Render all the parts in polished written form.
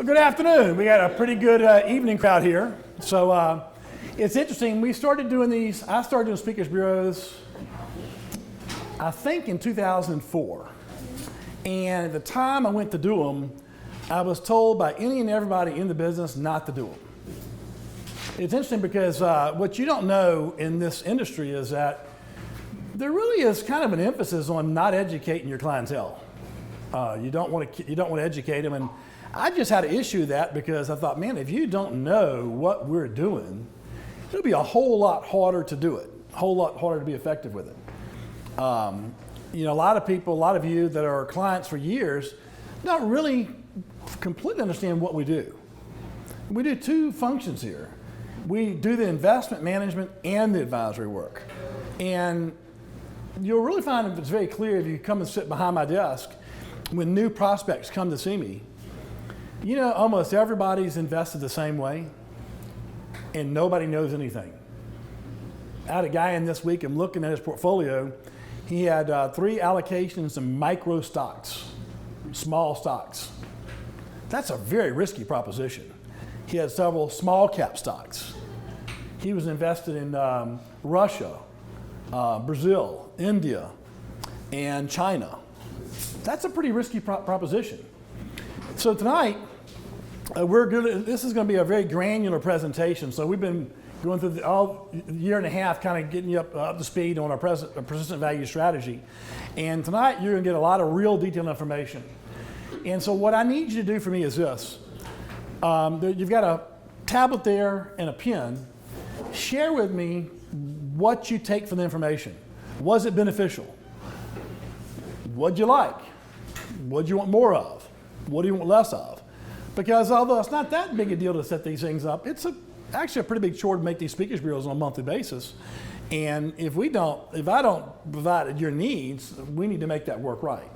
Well, good afternoon. We got a pretty good evening crowd here. So it's interesting. We started doing these. I started doing speakers bureaus, I think, in 2004. And at the time I went to do them, I was told by any and everybody in the business not to do them. It's interesting because what you don't know in this industry is that there really is kind of an emphasis on not educating your clientele. You don't want to educate them, and I just had to issue that because I thought, man, if you don't know what we're doing, it'll be a whole lot harder to do it, a whole lot harder to be effective with it. You know, a lot of people, a lot of you that are clients for years, don't really completely understand what we do. We do two functions here. We do the investment management and the advisory work. And you'll really find it's very clear if you come and sit behind my desk when new prospects come to see me. You know, almost everybody's invested the same way, and nobody knows anything. I had a guy in this week, I'm looking at his portfolio. He had 3 allocations in micro stocks, small stocks. That's a very risky proposition. He had several small cap stocks. He was invested in Russia, Brazil, India, and China. That's a pretty risky proposition. So tonight, this is going to be a very granular presentation. So we've been going through all year and a half, kind of getting you up to speed on our persistent value strategy. And tonight, you're going to get a lot of real detailed information. And so what I need you to do for me is this. You've got a tablet there and a pen. Share with me what you take from the information. Was it beneficial? What'd you like? What do you want more of? What do you want less of? Because although it's not that big a deal to set these things up, it's actually a pretty big chore to make these speakers bureaus on a monthly basis. And if I don't provide your needs, we need to make that work right.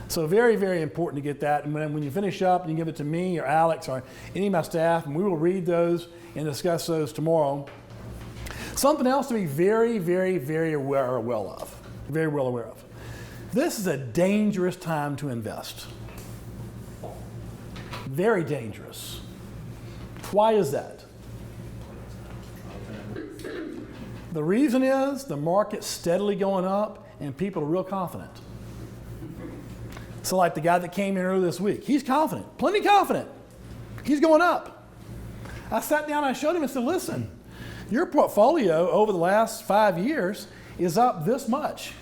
So very, very important to get that. And when you finish up, you can give it to me or Alex or any of my staff, and we will read those and discuss those tomorrow. Something else to be very, very, very well aware of. This is a dangerous time to invest. Very dangerous. Why is that? The reason is the market's steadily going up and people are real confident. So like the guy that came in earlier this week, he's confident, plenty confident. He's going up. I sat down and I showed him and said, listen, your portfolio over the last 5 years is up this much.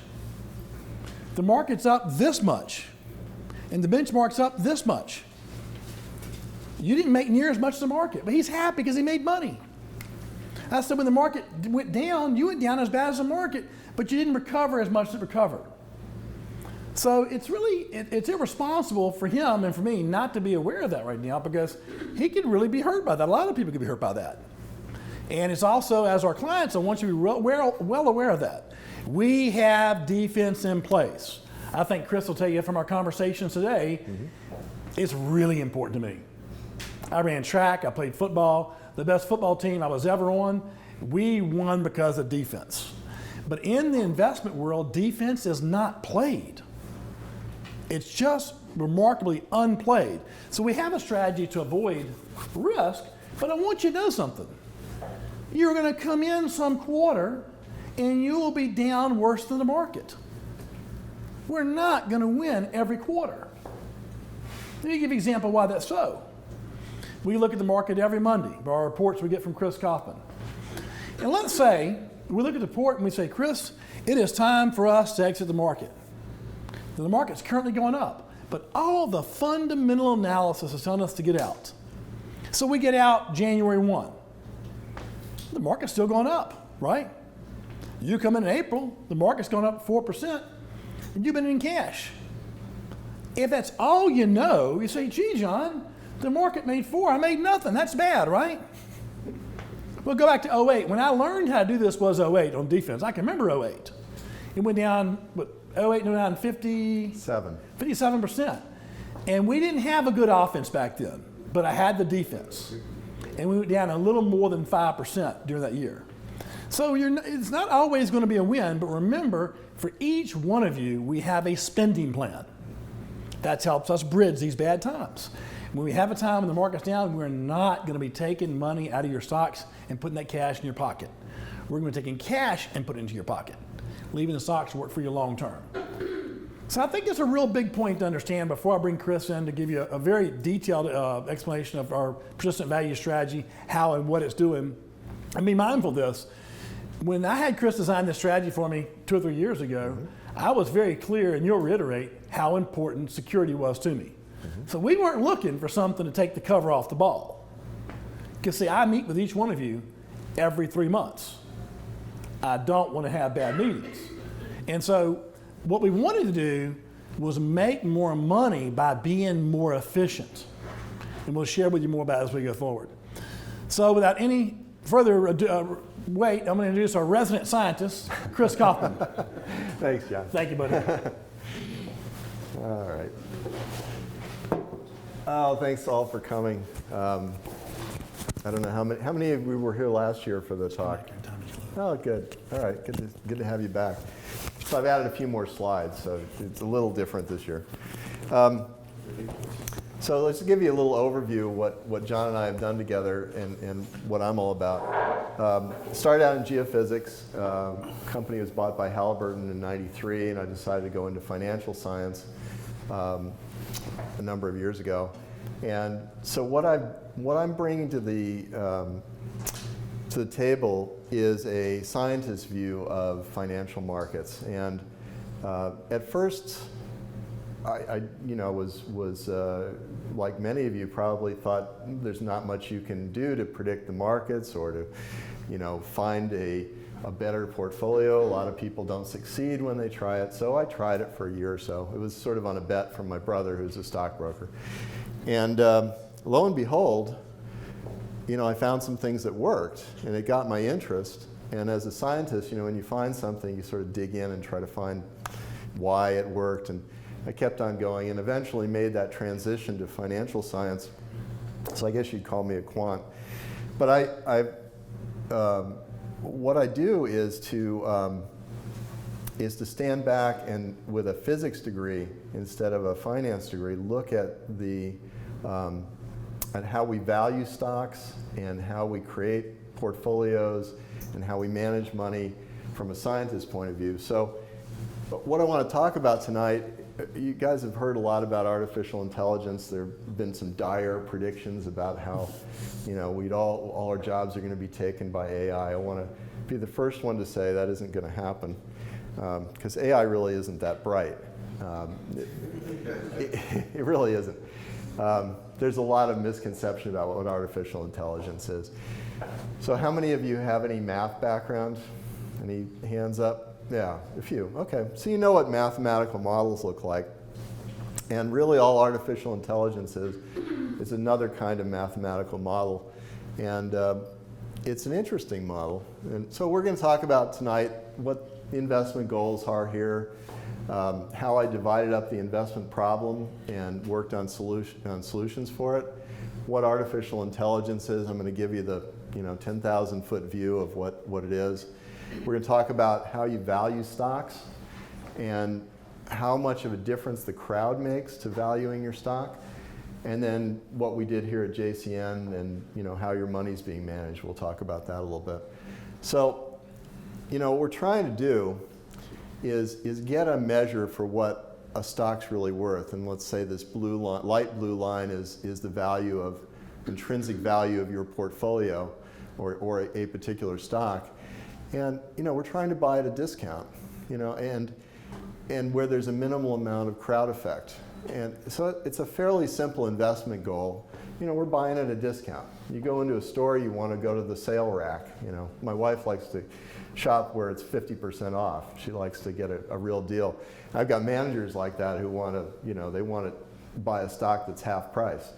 The market's up this much. And the benchmark's up this much. You didn't make near as much as the market, but he's happy because he made money. I said when the market went down, you went down as bad as the market, but you didn't recover as much as it recovered. So it's irresponsible for him and for me not to be aware of that right now because he could really be hurt by that. A lot of people could be hurt by that. And it's also, as our clients, I want you to be well aware of that. We have defense in place. I think Chris will tell you from our conversations today, it's really important to me. I ran track, I played football, the best football team I was ever on. We won because of defense. But in the investment world, defense is not played. It's just remarkably unplayed. So we have a strategy to avoid risk, but I want you to know something. You're going to come in some quarter and you will be down worse than the market. We're not going to win every quarter. Let me give you an example why that's so. We look at the market every Monday by our reports we get from Chris Kaufman. And let's say we look at the report and we say, Chris, it is time for us to exit the market. The market's currently going up, but all the fundamental analysis is telling us to get out. So we get out January 1. The market's still going up, right? You come in April, the market's going up 4%, and you've been in cash. If that's all you know, you say, gee, John, the market made 4, I made nothing. That's bad, right? We'll go back to 08. When I learned how to do this was 08 on defense. I can remember 08. It went down, 08 went down 57%. And we didn't have a good offense back then, but I had the defense. And we went down a little more than 5% during that year. So it's not always going to be a win, but remember, for each one of you, we have a spending plan. That helps us bridge these bad times. When we have a time when the market's down, we're not going to be taking money out of your stocks and putting that cash in your pocket. We're going to be taking cash and put it into your pocket, leaving the stocks to work for you long term. So I think it's a real big point to understand before I bring Chris in to give you a very detailed explanation of our persistent value strategy, how and what it's doing. And be mindful of this. When I had Chris design this strategy for me 2 or 3 years ago, I was very clear, and you'll reiterate, how important security was to me. So we weren't looking for something to take the cover off the ball. Because see, I meet with each one of you every 3 months. I don't want to have bad meetings. And so what we wanted to do was make more money by being more efficient. And we'll share with you more about it as we go forward. So without any further wait, I'm going to introduce our resident scientist, Chris Kaufman. Thanks, John. Thank you, buddy. All right. Oh, thanks all for coming. I don't know how many of you were here last year for the talk. Oh, good. All right, good to have you back. So I've added a few more slides, so it's a little different this year. So let's give you a little overview of what John and I have done together and what I'm all about. Started out in geophysics. Company was bought by Halliburton in '93, and I decided to go into financial science a number of years ago. And so what I'm bringing to the table is a scientist's view of financial markets. And at first, I was like many of you probably thought there's not much you can do to predict the markets or to, find a better portfolio. A lot of people don't succeed when they try it. So I tried it for a year or so. It was sort of on a bet from my brother, who's a stockbroker. And lo and behold, I found some things that worked, and it got my interest. And as a scientist, when you find something, you sort of dig in and try to find why it worked. And I kept on going and eventually made that transition to financial science. So I guess you'd call me a quant. But what I do is to stand back and, with a physics degree instead of a finance degree, look at at how we value stocks and how we create portfolios and how we manage money from a scientist's point of view. So what I want to talk about tonight, you guys have heard a lot about artificial intelligence. There have been some dire predictions about how, all our jobs are going to be taken by AI. I want to be the first one to say that isn't going to happen, because AI really isn't that bright. It really isn't. There's a lot of misconception about what artificial intelligence is. So how many of you have any math background? Any hands up? Yeah, a few. Okay, so you know what mathematical models look like. And really all artificial intelligence is another kind of mathematical model. And it's an interesting model. And so we're going to talk about tonight what the investment goals are here, how I divided up the investment problem and worked on solutions for it, what artificial intelligence is. I'm going to give you the 10,000-foot view of what it is. We're going to talk about how you value stocks and how much of a difference the crowd makes to valuing your stock, and then what we did here at JCN and how your money's being managed. We'll talk about that a little bit. So, what we're trying to do is get a measure for what a stock's really worth. And let's say this blue line, light blue line is the value of intrinsic value of your portfolio or a particular stock. And we're trying to buy at a discount, and where there's a minimal amount of crowd effect. And so it's a fairly simple investment goal. We're buying at a discount. You go into a store, you want to go to the sale rack. My wife likes to shop where it's 50% off. She likes to get a real deal. I've got managers like that who want to, they want to buy a stock that's half price.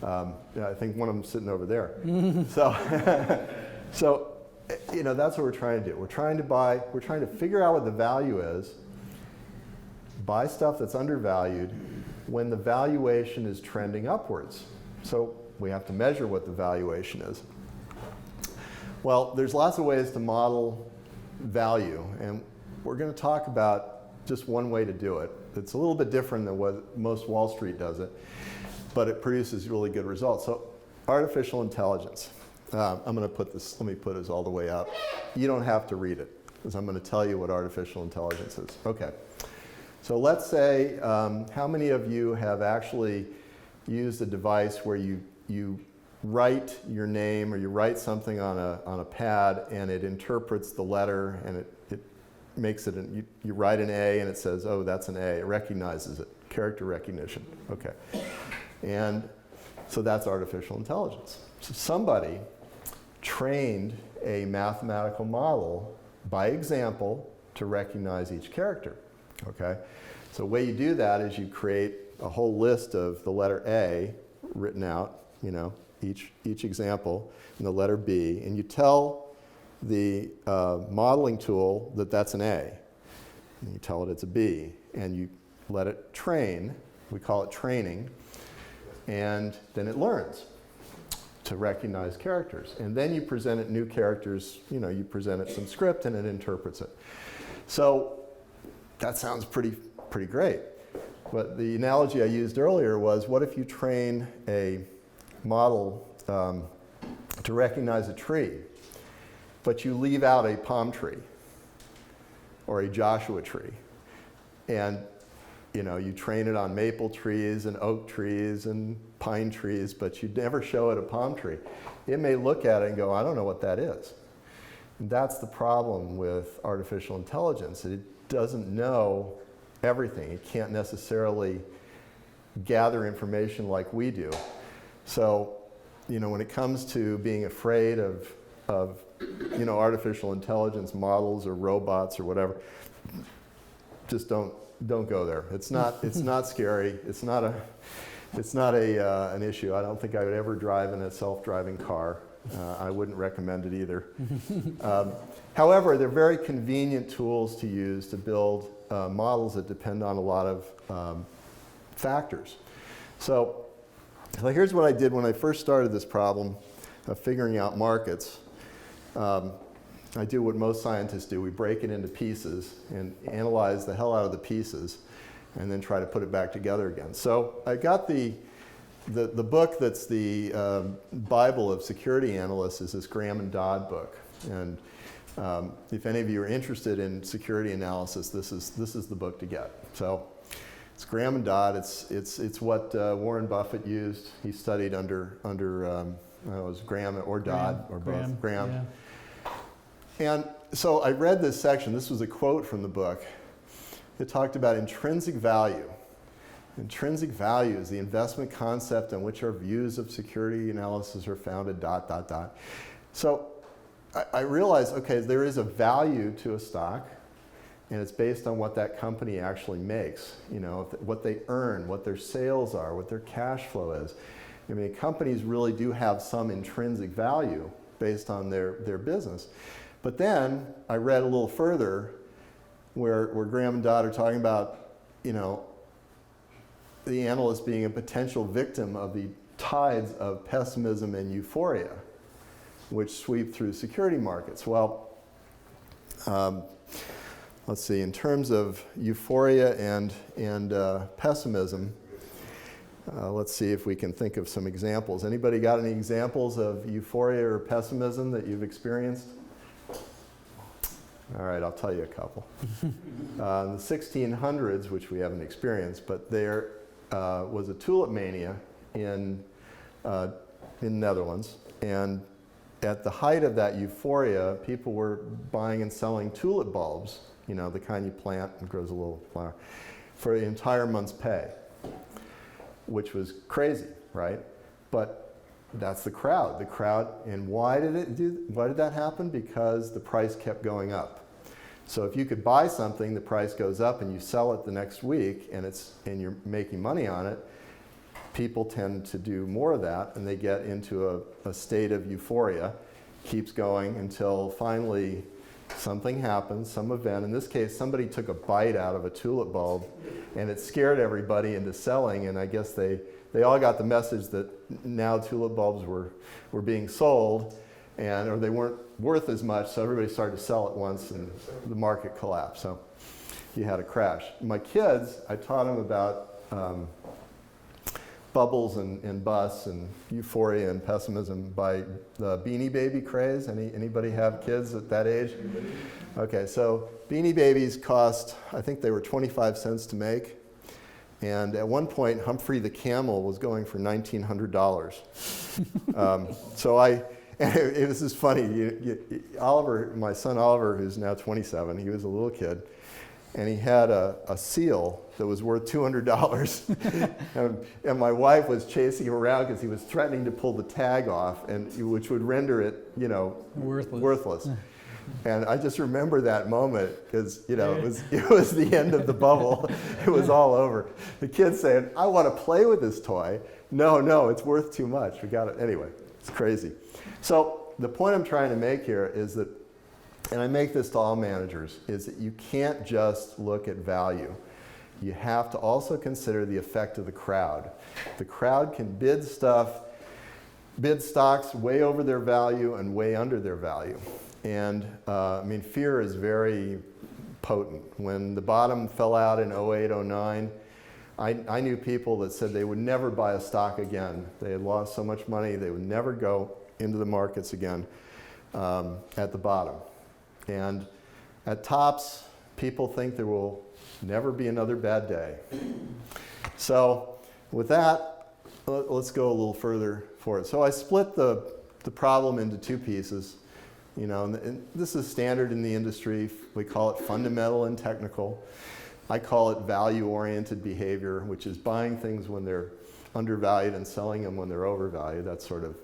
I think one of them's sitting over there. So that's what we're trying to do. We're trying to figure out what the value is, buy stuff that's undervalued when the valuation is trending upwards. So we have to measure what the valuation is. Well, there's lots of ways to model value, and we're going to talk about just one way to do it. It's a little bit different than what most Wall Street does it. but it produces really good results. So artificial intelligence. I'm going to put this, let me put this all the way up. You don't have to read it, because I'm going to tell you what artificial intelligence is. Okay. So let's say, how many of you have actually used a device where you write your name or you write something on a pad and it interprets the letter and it makes it, you write an A and it says, oh, that's an A. It recognizes it, character recognition. Okay. And so that's artificial intelligence. So somebody trained a mathematical model by example to recognize each character. Okay. So the way you do that is you create a whole list of the letter A written out, you know, each example, and the letter B, and you tell the modeling tool that that's an A, and you tell it it's a B, and you let it train. We call it training, and then it learns to recognize characters. And then you present it new characters, you know, you present it some script and it interprets it. So that sounds pretty great. But the analogy I used earlier was, what if you train a model to recognize a tree, but you leave out a palm tree or a Joshua tree, and you know, you train it on maple trees and oak trees and pine trees, but you never show it a palm tree. It may look at it and go, I don't know what that is. And that's the problem with artificial intelligence. It doesn't know everything. It can't necessarily gather information like we do. So, you know, when it comes to being afraid of you know, artificial intelligence models or robots or whatever, just don't go there. It's not scary. It's not an issue. I don't think I would ever drive in a self-driving car. I wouldn't recommend it either. However, they're very convenient tools to use to build models that depend on a lot of factors. So here's what I did when I first started this problem of figuring out markets. I do what most scientists do. We break it into pieces and analyze the hell out of the pieces and then try to put it back together again. So I got the book that's the Bible of security analysts is this Graham and Dodd book. And if any of you are interested in security analysis, this is the book to get. So it's Graham and Dodd. It's what Warren Buffett used. He studied under it was Graham or Dodd or both. Graham. Yeah. And so I read this section. This was a quote from the book. It talked about intrinsic value. Intrinsic value is the investment concept on which our views of security analysis are founded, ... So I realized, okay, there is a value to a stock, and it's based on what that company actually makes, you know, what they earn, what their sales are, what their cash flow is. I mean, companies really do have some intrinsic value based on their business. But then I read a little further where Graham and Dodd are talking about, you know, the analyst being a potential victim of the tides of pessimism and euphoria, which sweep through security markets. Well, let's see, in terms of euphoria and pessimism, let's see if we can think of some examples. Anybody got any examples of euphoria or pessimism that you've experienced? All right, I'll tell you a couple. In the 1600s, which we haven't experienced, but there was a tulip mania in Netherlands, and at the height of that euphoria, people were buying and selling tulip bulbs, you know, the kind you plant and grows a little flower, for the entire month's pay, which was crazy, right? But that's the crowd. And why did that happen? Because the price kept going up. So if you could buy something, the price goes up, and you sell it the next week, and you're making money on it, people tend to do more of that, and they get into a state of euphoria. Keeps going until finally something happens, some event. In this case, somebody took a bite out of a tulip bulb, and it scared everybody into selling, and I guess they all got the message that now tulip bulbs were being sold, or they weren't worth as much, so everybody started to sell at once, and the market collapsed. So you had a crash. My kids, I taught them about Bubbles and Busts and Euphoria and Pessimism by the Beanie Baby craze. Anybody have kids at that age? Okay, so Beanie Babies cost, I think they were 25 cents to make. And at one point, Humphrey the Camel was going for $1,900. This is funny. Oliver, my son Oliver, who's now 27, he was a little kid, and he had a seal that was worth $200. and my wife was chasing him around because he was threatening to pull the tag off, which would render it, worthless. And I just remember that moment because, it was the end of the bubble. It was all over. The kid saying, I want to play with this toy. No, it's worth too much. We got it. Anyway, it's crazy. So the point I'm trying to make here is that, and I make this to all managers, is that you can't just look at value. You have to also consider the effect of the crowd. The crowd can bid stocks way over their value and way under their value. And fear is very potent. When the bottom fell out in 08, 09, I knew people that said they would never buy a stock again. They had lost so much money, they would never go into the markets again at the bottom. And at tops, people think there will never be another bad day. So with that, let's go a little further forward. So I split the problem into two pieces. And this is standard in the industry. We call it fundamental and technical. I call it value-oriented behavior, which is buying things when they're undervalued and selling them when they're overvalued. That's sort of,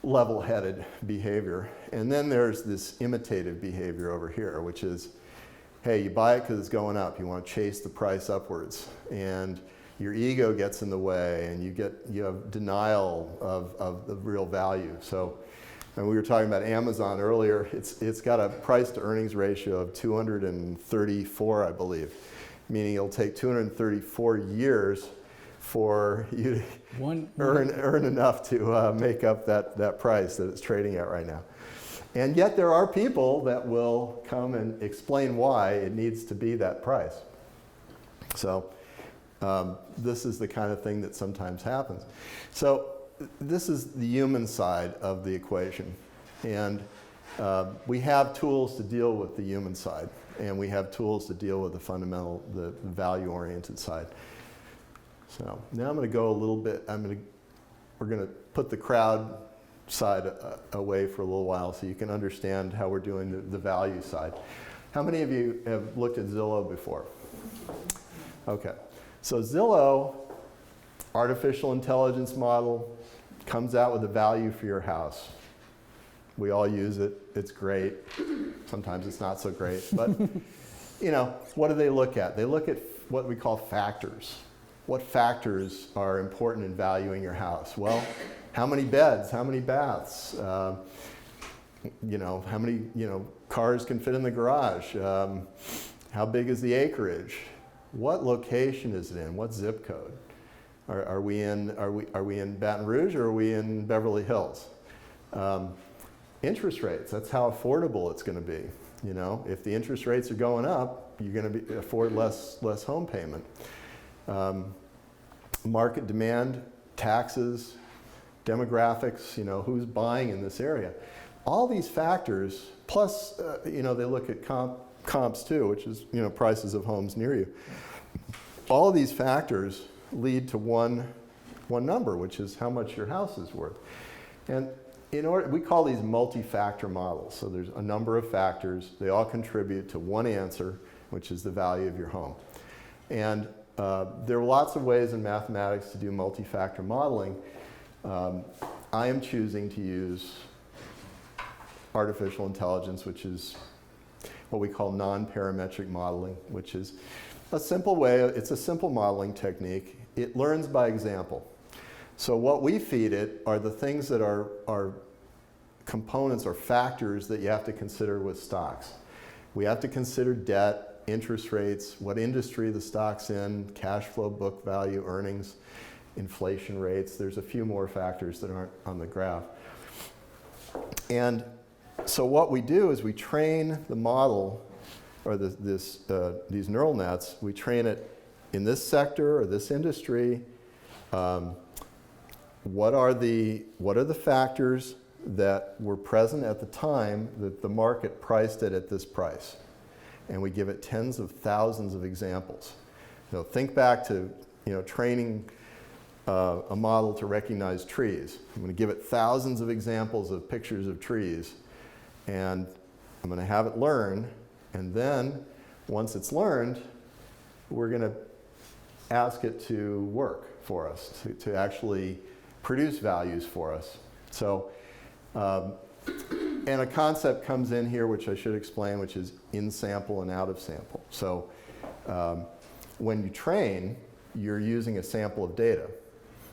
level-headed behavior. And then there's this imitative behavior over here, which is, hey, you buy it because it's going up. You want to chase the price upwards. And your ego gets in the way, and you have denial of the real value. So, and we were talking about Amazon earlier. It's got a price to earnings ratio of 234, I believe, meaning it'll take 234 years for you to earn enough to make up that price that it's trading at right now. And yet there are people that will come and explain why it needs to be that price. So this is the kind of thing that sometimes happens. So this is the human side of the equation. And we have tools to deal with the human side, and we have tools to deal with the fundamental, the value-oriented side. So now I'm going to go a little bit, we're going to put the crowd side away for a little while so you can understand how we're doing the value side. How many of you have looked at Zillow before? Okay. So Zillow, artificial intelligence model, comes out with a value for your house. We all use it. It's great. Sometimes it's not so great. But, what do they look at? They look at what we call factors. What factors are important in valuing your house? Well, how many beds? How many baths? How many, cars can fit in the garage? How big is the acreage? What location is it in? What zip code? Are we in Baton Rouge or are we in Beverly Hills? Interest rates, that's how affordable it's going to be. If the interest rates are going up, you're going to afford less home payment. Market demand, taxes, demographics, who's buying in this area. All these factors, plus, they look at comps too, which is, prices of homes near you. All of these factors lead to one number, which is how much your house is worth. And we call these multi-factor models. So there's a number of factors. They all contribute to one answer, which is the value of your home. And there are lots of ways in mathematics to do multi-factor modeling. I am choosing to use artificial intelligence, which is what we call non-parametric modeling, which is a simple way, it's a simple modeling technique. It learns by example. So what we feed it are the things that are components or factors that you have to consider with stocks. We have to consider debt, interest rates, what industry the stock's in, cash flow, book value, earnings, inflation rates. There's a few more factors that aren't on the graph. And so what we do is we train the model, or these neural nets, we train it in this sector or this industry What are the factors that were present at the time that the market priced it at this price? And we give it tens of thousands of examples. Think back to training a model to recognize trees. I'm going to give it thousands of examples of pictures of trees, and I'm going to have it learn, and then once it's learned, we're going to ask it to work for us, to actually produce values for us. So, and a concept comes in here which I should explain, which is in sample and out of sample. So when you train, you're using a sample of data.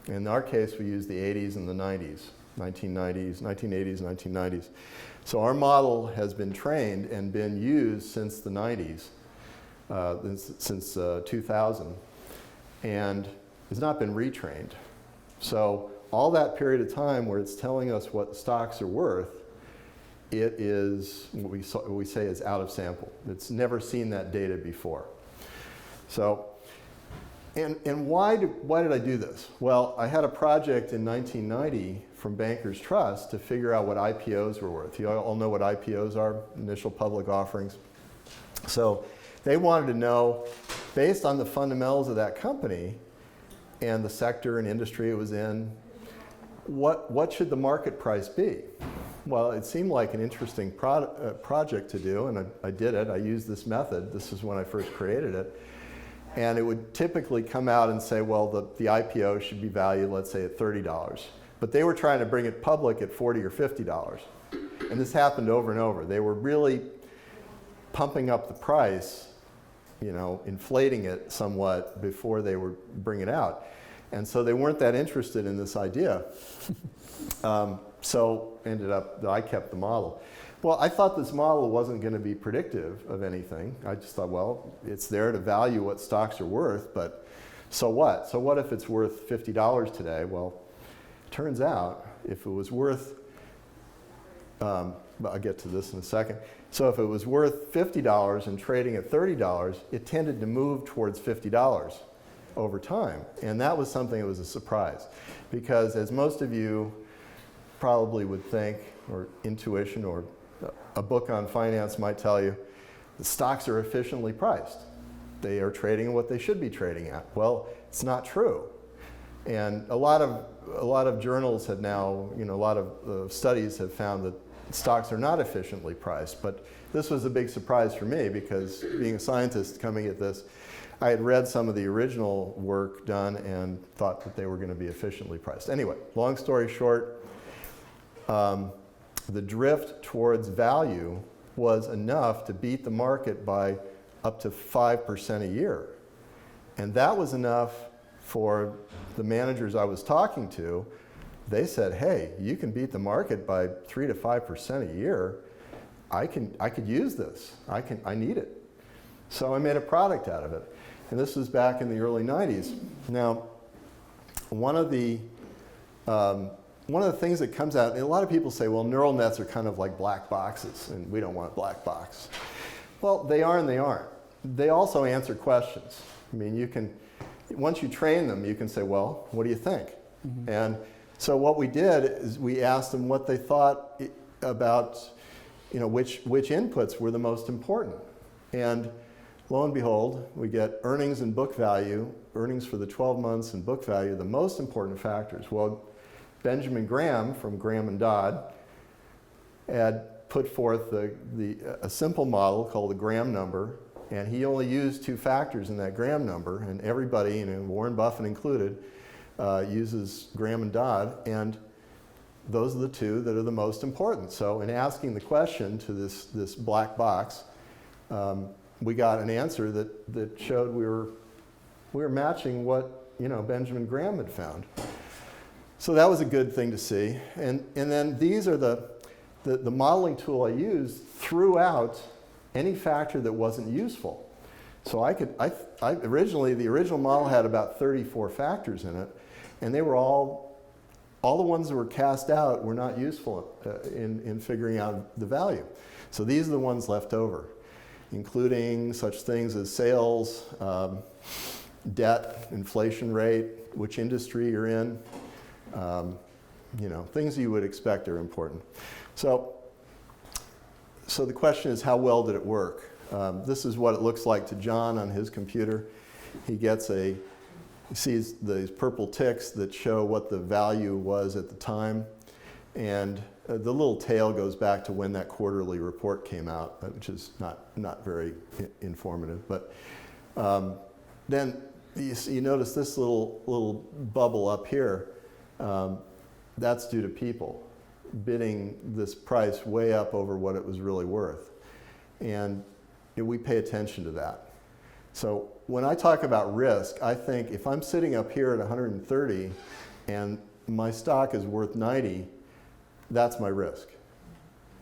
In our case, we use the 80s and the 90s, 1980s, 1990s. So our model has been trained and been used since the 90s, since 2000, and has not been retrained. So all that period of time where it's telling us what stocks are worth, it is what we say is out of sample. It's never seen that data before. So, and why did I do this? Well, I had a project in 1990 from Bankers Trust to figure out what IPOs were worth. You all know what IPOs are, initial public offerings. So they wanted to know, based on the fundamentals of that company and the sector and industry it was in, what should the market price be? Well, it seemed like an interesting project to do, and I did it. I used this method. This is when I first created it. And it would typically come out and say, well, the IPO should be valued, let's say, at $30. But they were trying to bring it public at $40 or $50. And this happened over and over. They were really pumping up the price, inflating it somewhat before they were bringing it out. And so they weren't that interested in this idea. So ended up, I kept the model. Well, I thought this model wasn't going to be predictive of anything. I just thought, well, it's there to value what stocks are worth, but so what? So what if it's worth $50 today? Well, it turns out if it was worth, I'll get to this in a second. So if it was worth $50 and trading at $30, it tended to move towards $50 over time. And that was something that was a surprise, because as most of you probably would think, or intuition, or a book on finance might tell you, the stocks are efficiently priced. They are trading what they should be trading at. Well, it's not true. And a lot of journals have now, a lot of studies have found that stocks are not efficiently priced. But this was a big surprise for me, because being a scientist coming at this, I had read some of the original work done and thought that they were going to be efficiently priced. Anyway, long story short, the drift towards value was enough to beat the market by up to 5% a year. And that was enough for the managers I was talking to. They said, hey, you can beat the market by 3 to 5% a year. I could use this. I need it. So I made a product out of it. And this was back in the early 90s. Now, one of the things that comes out, and a lot of people say, well, neural nets are kind of like black boxes, and we don't want a black box. Well, they are and they aren't. They also answer questions. I mean, once you train them, you can say, well, what do you think? Mm-hmm. And so what we did is we asked them what they thought about, which inputs were the most important. And lo and behold, we get earnings and book value, earnings for the 12 months and book value, the most important factors. Well, Benjamin Graham from Graham and Dodd had put forth a simple model called the Graham number, and he only used 2 factors in that Graham number, and everybody, Warren Buffett included, uses Graham and Dodd, and those are the 2 that are the most important. So in asking the question to this black box, we got an answer that showed we were matching what Benjamin Graham had found. So that was a good thing to see. And then these are the modeling tool I used throughout any factor that wasn't useful. So the original model had about 34 factors in it, and they were all the ones that were cast out were not useful in figuring out the value. So these are the ones left over, including such things as sales, debt, inflation rate, which industry you're in. You know, things you would expect are important. So the question is, how well did it work? This is what it looks like to John on his computer. He sees these purple ticks that show what the value was at the time. And the little tail goes back to when that quarterly report came out, which is not very informative. But then you notice this little bubble up here. That's due to people bidding this price way up over what it was really worth. And we pay attention to that. So when I talk about risk, I think if I'm sitting up here at 130 and my stock is worth 90, that's my risk.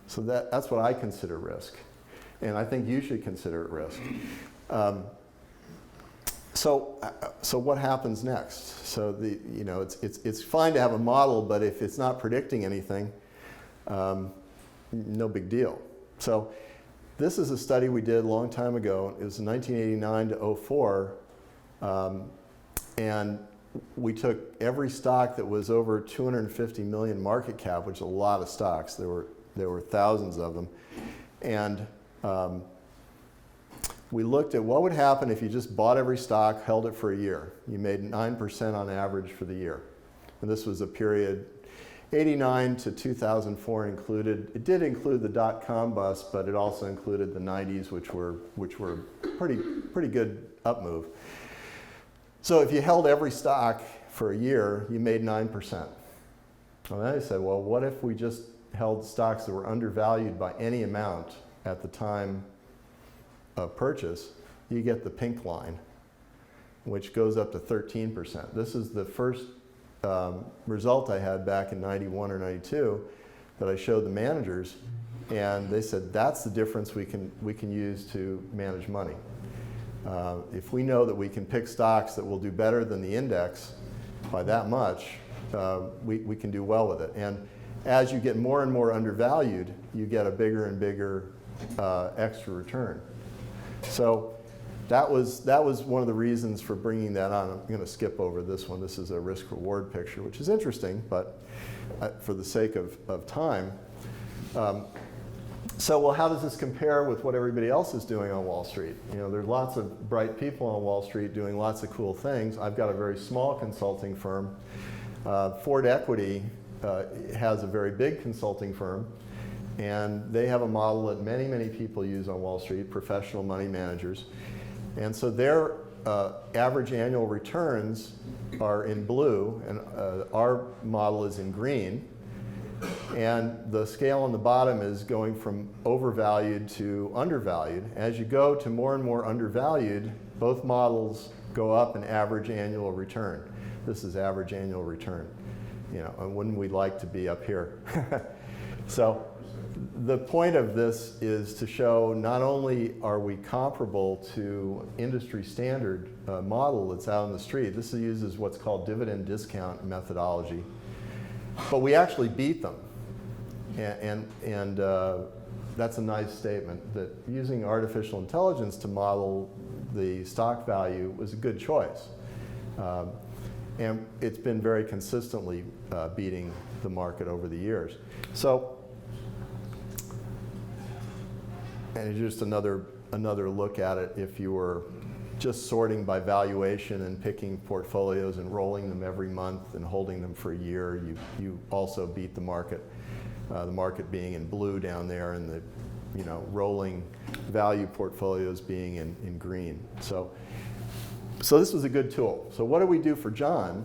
So that's what I consider risk. And I think you should consider it risk. So what happens next? So it's fine to have a model, but if it's not predicting anything, no big deal. So this is a study we did a long time ago. It was 1989 to 04, and we took every stock that was over 250 million market cap, which is a lot of stocks. There were thousands of them, and we looked at what would happen if you just bought every stock, held it for a year. You made 9% on average for the year. And this was a period, 89 to 2004 included. It did include the dot-com bust, but it also included the 90s, which were pretty good up move. So if you held every stock for a year, you made 9%. And then I said, well, what if we just held stocks that were undervalued by any amount at the time of purchase? You get the pink line, which goes up to 13%. This is the first result I had back in 91 or 92 that I showed the managers, and they said that's the difference we can use to manage money. If we know that we can pick stocks that will do better than the index by that much, we can do well with it. And as you get more and more undervalued, you get a bigger and bigger extra return. So that was one of the reasons for bringing that on. I'm going to skip over this one. This is a risk-reward picture, which is interesting, but for the sake of time. So, well, how does this compare with what everybody else is doing on Wall Street? You know, there's lots of bright people on Wall Street doing lots of cool things. I've got a very small consulting firm. Ford Equity has a very big consulting firm, and they have a model that many, many people use on Wall Street, professional money managers. And so their average annual returns are in blue, and our model is in green. And the scale on the bottom is going from overvalued to undervalued. As you go to more and more undervalued, both models go up in average annual return. This is average annual return. You know, and wouldn't we like to be up here? So the point of this is to show not only are we comparable to industry standard model that's out on the street. This uses what's called dividend discount methodology. But we actually beat them. And that's a nice statement, that using artificial intelligence to model the stock value was a good choice. And it's been very consistently beating the market over the years. So, and just another look at it, if you were just sorting by valuation and picking portfolios and rolling them every month and holding them for a year, you also beat the market. The market being in blue down there, and the rolling value portfolios being in green. So this was a good tool. So what do we do for John?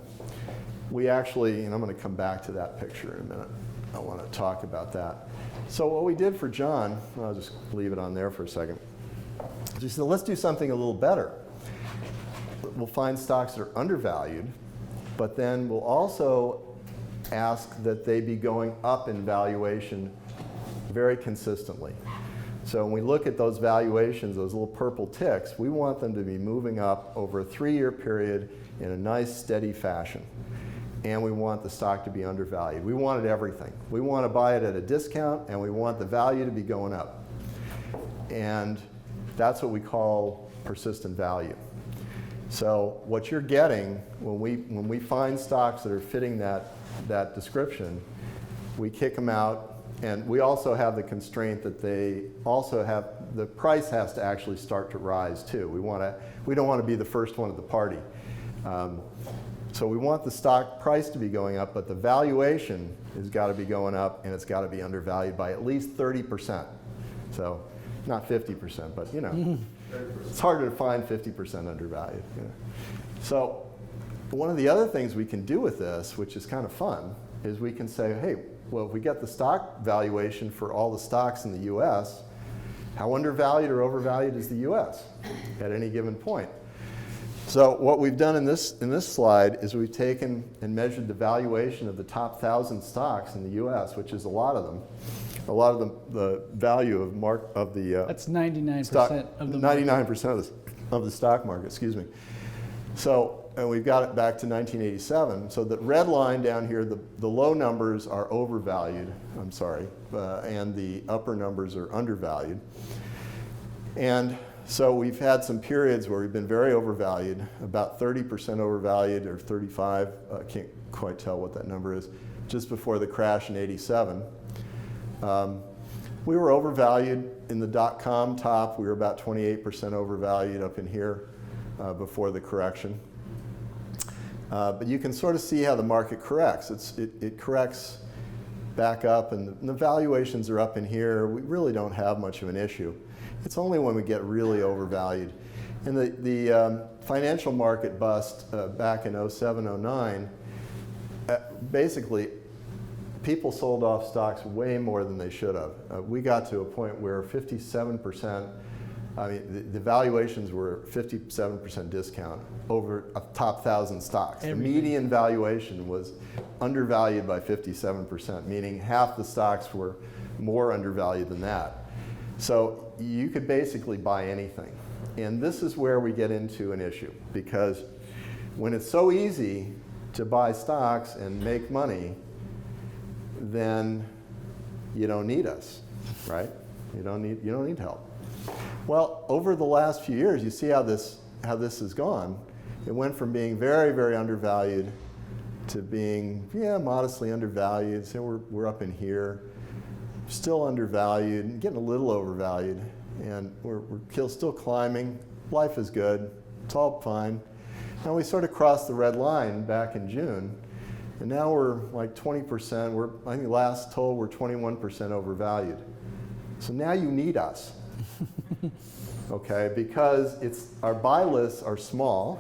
We actually, and I'm going to come back to that picture in a minute. I want to talk about that. So what we did for John, I'll just leave it on there for a second. We said, let's do something a little better. We'll find stocks that are undervalued, but then we'll also ask that they be going up in valuation very consistently. So when we look at those valuations, those little purple ticks, we want them to be moving up over a 3-year period in a nice, steady fashion. And we want the stock to be undervalued. We wanted everything. We want to buy it at a discount, and we want the value to be going up. And that's what we call persistent value. So what you're getting when we find stocks that are fitting that description, we kick them out, and we also have the constraint that they also have, the price has to actually start to rise too. We don't want to be the first one at the party. So we want the stock price to be going up, but the valuation has got to be going up, and it's got to be undervalued by at least 30%. So not 50%, but you know, it's harder to find 50% undervalued. You know. So one of the other things we can do with this, which is kind of fun, is we can say, hey, well, if we get the stock valuation for all the stocks in the U.S., how undervalued or overvalued is the U.S. at any given point? So what we've done in this slide is we've taken and measured the valuation of the top 1,000 stocks in the U.S., which is a lot of them. A lot of the value of the that's 99% of the 99% of the stock market. Excuse me. So and we've got it back to 1987. So the red line down here, the low numbers are overvalued. I'm sorry, and the upper numbers are undervalued. And so we've had some periods where we've been very overvalued, about 30% overvalued or 35, I can't quite tell what that number is, just before the crash in '87. We were overvalued in the dot-com top. We were about 28% overvalued up in here before the correction. But you can sort of see how the market corrects. It corrects back up, and the valuations are up in here. We really don't have much of an issue. It's only when we get really overvalued. And the financial market bust back in '07, '09, basically people sold off stocks way more than they should have. We got to a point where 57%, I mean, the valuations were 57% discount over a top 1,000 stocks. The median valuation was undervalued by 57%, meaning half the stocks were more undervalued than that. So you could basically buy anything. And this is where we get into an issue, because when it's so easy to buy stocks and make money, then you don't need us, right? You don't need help. Well, over the last few years, you see how this has gone. It went from being very, very undervalued to being, modestly undervalued. So we're up in here, still undervalued, and getting a little overvalued, and we're still climbing. Life is good. It's all fine. Now we sort of crossed the red line back in June, and now we're like 20%. I think last told we're 21% overvalued. So now you need us. Okay, because our buy lists are small.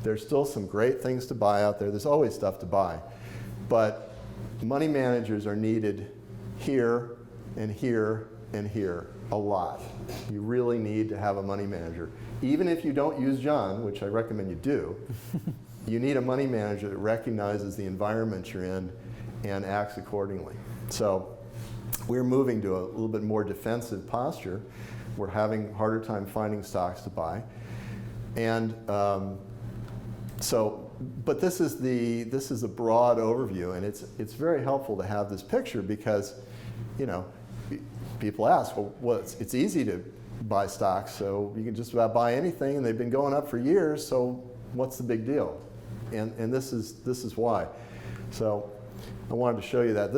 There's still some great things to buy out there. There's always stuff to buy. But money managers are needed here and here and here a lot. You really need to have a money manager. Even if you don't use John, which I recommend you do, you need a money manager that recognizes the environment you're in and acts accordingly. So we're moving to a little bit more defensive posture. We're having a harder time finding stocks to buy. And but this is a broad overview, and it's very helpful to have this picture because, people ask, well, it's easy to buy stocks, so you can just about buy anything, and they've been going up for years, so what's the big deal? And this is why. So I wanted to show you that.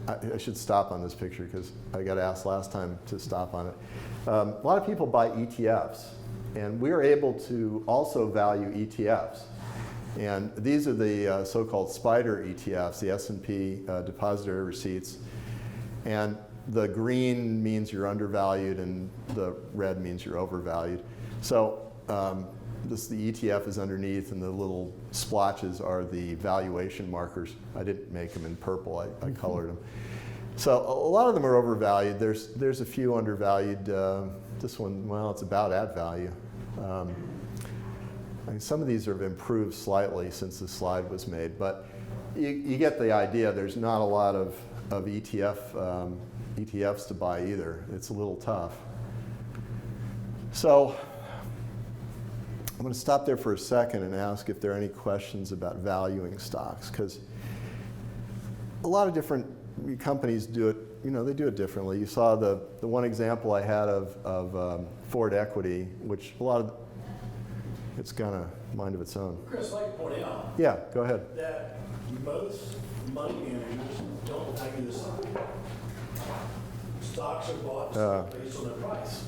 I should stop on this picture because I got asked last time to stop on it. A lot of people buy ETFs, and we're able to also value ETFs. And these are the so-called SPDR ETFs, the S&P depository receipts. And the green means you're undervalued, and the red means you're overvalued. So the ETF is underneath, and the little splotches are the valuation markers. I didn't make them in purple, I colored them. So a lot of them are overvalued. There's a few undervalued. This one, well, it's about at value. I mean, some of these have improved slightly since the slide was made, but you get the idea. There's not a lot of ETFs to buy either. It's a little tough. So I'm going to stop there for a second and ask if there are any questions about valuing stocks, because a lot of different companies do it. They do it differently. You saw the one example I had of Ford Equity, which a lot of it's got a mind of its own. Chris, I'd like to point out Yeah, go ahead. that most money managers don't value the stock. Stocks are bought based on their price.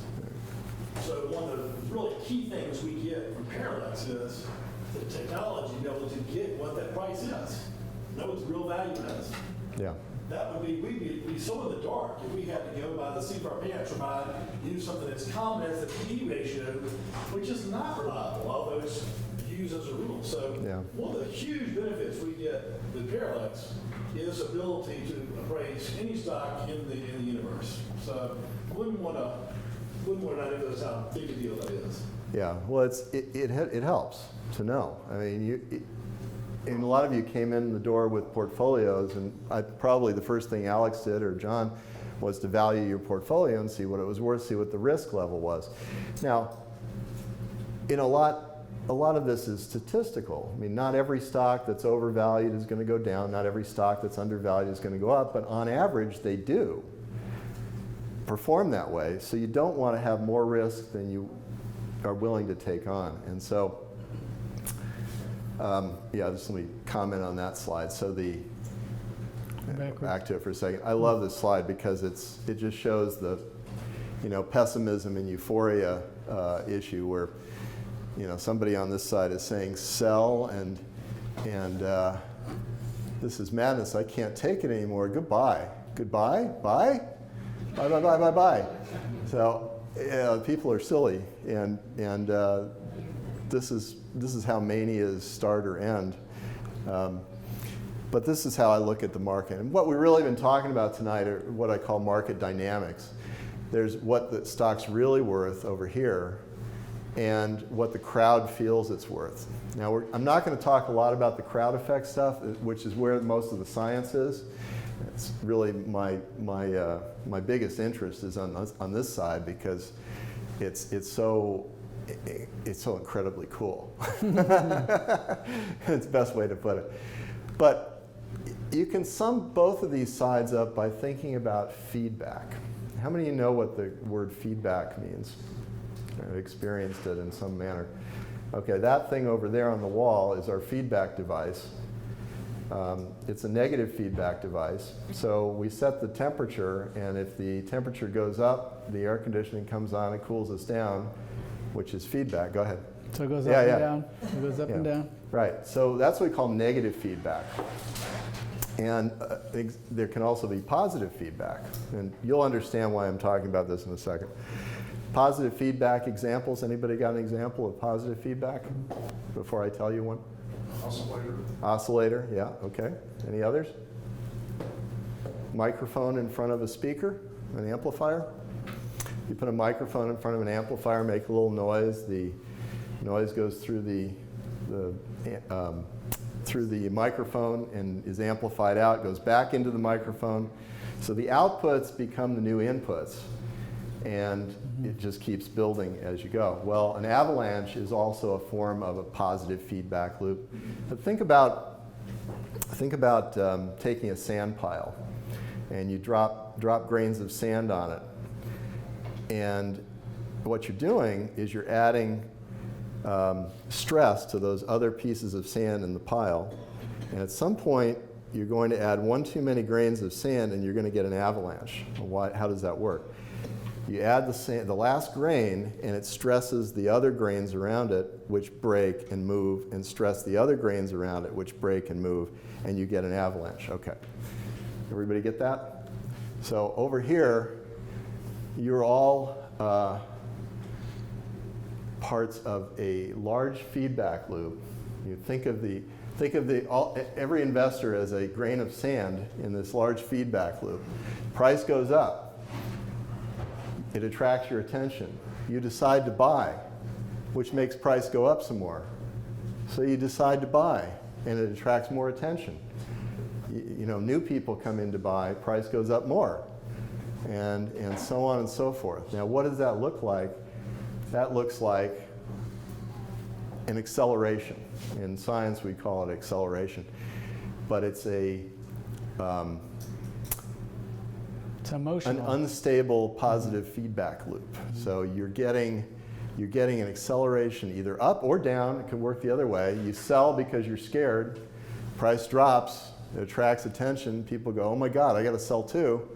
So one of the really key things we get from Parallax is the technology to be able to get what that price is, know what the real value is. Yeah. That would be, we'd be so in the dark if we had to go by the seat of our pants or use something as common as the PE ratio, which is not reliable, although it's used as a rule. So one of the huge benefits we get with Parallax is ability to appraise any stock in the universe. So wouldn't want to not emphasize how big a deal that is. Yeah, well, it helps to know. I mean, and a lot of you came in the door with portfolios, and probably the first thing Alex did, or John, was to value your portfolio and see what it was worth, see what the risk level was. Now, in a lot of this is statistical. I mean, not every stock that's overvalued is going to go down. Not every stock that's undervalued is going to go up. But on average, they do perform that way. So you don't want to have more risk than you are willing to take on. And so, just let me comment on that slide. So back to it for a second. I love this slide because it just shows the, pessimism and euphoria issue where, somebody on this side is saying sell and this is madness. I can't take it anymore. Goodbye. Goodbye. Bye. Bye. Bye. Bye. Bye. Bye. So people are silly, and this is how manias start or end. But this is how I look at the market. And what we've really been talking about tonight are what I call market dynamics. There's what the stock's really worth over here, and what the crowd feels it's worth. Now, I'm not going to talk a lot about the crowd effect stuff, which is where most of the science is. It's really my biggest interest is on this side because it's so incredibly cool. It's the best way to put it. But you can sum both of these sides up by thinking about feedback. How many of you know what the word feedback means? I've experienced it in some manner. Okay, that thing over there on the wall is our feedback device. It's a negative feedback device. So we set the temperature, and if the temperature goes up, the air conditioning comes on and cools us down, which is feedback. Go ahead. So it goes up and down. It goes up and down. Right. So that's what we call negative feedback. And there can also be positive feedback. And you'll understand why I'm talking about this in a second. Positive feedback examples. Anybody got an example of positive feedback before I tell you one? Oscillator. Oscillator, yeah, okay. Any others? Microphone in front of a speaker, an amplifier. You put a microphone in front of an amplifier, make a little noise. The noise goes through the microphone and is amplified out, goes back into the microphone. So the outputs become the new inputs, and it just keeps building as you go. Well, an avalanche is also a form of a positive feedback loop. But think about taking a sand pile, and you drop grains of sand on it. And what you're doing is you're adding stress to those other pieces of sand in the pile. And at some point, you're going to add one too many grains of sand, and you're going to get an avalanche. How does that work? You add the last grain, and it stresses the other grains around it, which break and move, and stress the other grains around it, which break and move, and you get an avalanche. Okay. Everybody get that? So over here, you're all parts of a large feedback loop. You think of every investor as a grain of sand in this large feedback loop. Price goes up. It attracts your attention. You decide to buy, which makes price go up some more. So you decide to buy, and it attracts more attention. New people come in to buy, price goes up more, and so on and so forth. Now, what does that look like? That looks like an acceleration. In science, we call it acceleration. But it's an emotional. Unstable positive feedback loop. So you're getting you're getting an acceleration either up or down. It can work the other way. You sell because you're scared. Price drops. It attracts attention. People go, oh my God, I got to sell too.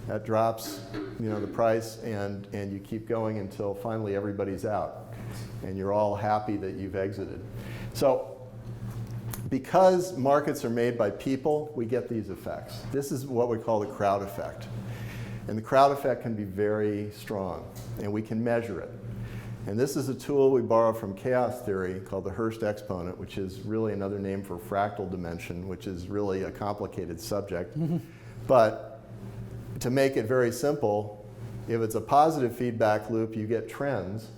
That drops, the price, and you keep going until finally everybody's out, and you're all happy that you've exited. So, because markets are made by people, we get these effects. This is what we call the crowd effect. And the crowd effect can be very strong, and we can measure it. And this is a tool we borrow from chaos theory called the Hurst exponent, which is really another name for fractal dimension, which is really a complicated subject. But to make it very simple, if it's a positive feedback loop, you get trends.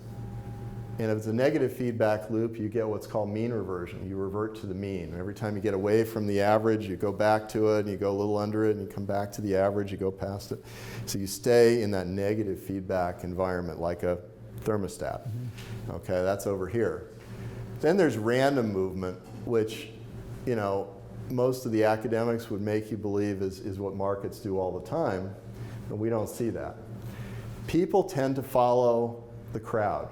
And if it's a negative feedback loop, you get what's called mean reversion. You revert to the mean. Every time you get away from the average, you go back to it, and you go a little under it, and you come back to the average, you go past it. So you stay in that negative feedback environment like a thermostat. Okay, that's over here. Then there's random movement, which, most of the academics would make you believe is what markets do all the time, but we don't see that. People tend to follow the crowd.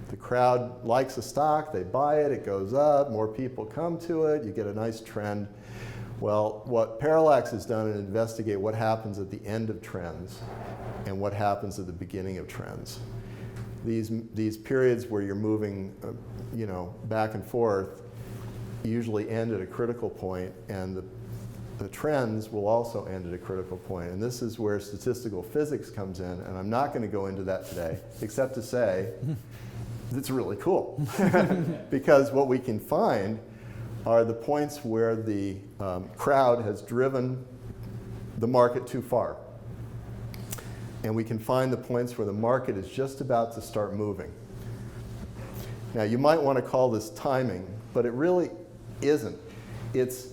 The crowd likes a stock, they buy it, it goes up, more people come to it, you get a nice trend. Well, what Parallax has done is investigate what happens at the end of trends and what happens at the beginning of trends. These periods where you're moving, back and forth usually end at a critical point, and the trends will also end at a critical point. And this is where statistical physics comes in, and I'm not going to go into that today, except to say it's really cool. Because what we can find are the points where the crowd has driven the market too far. And we can find the points where the market is just about to start moving. Now, you might want to call this timing, but it really isn't. It's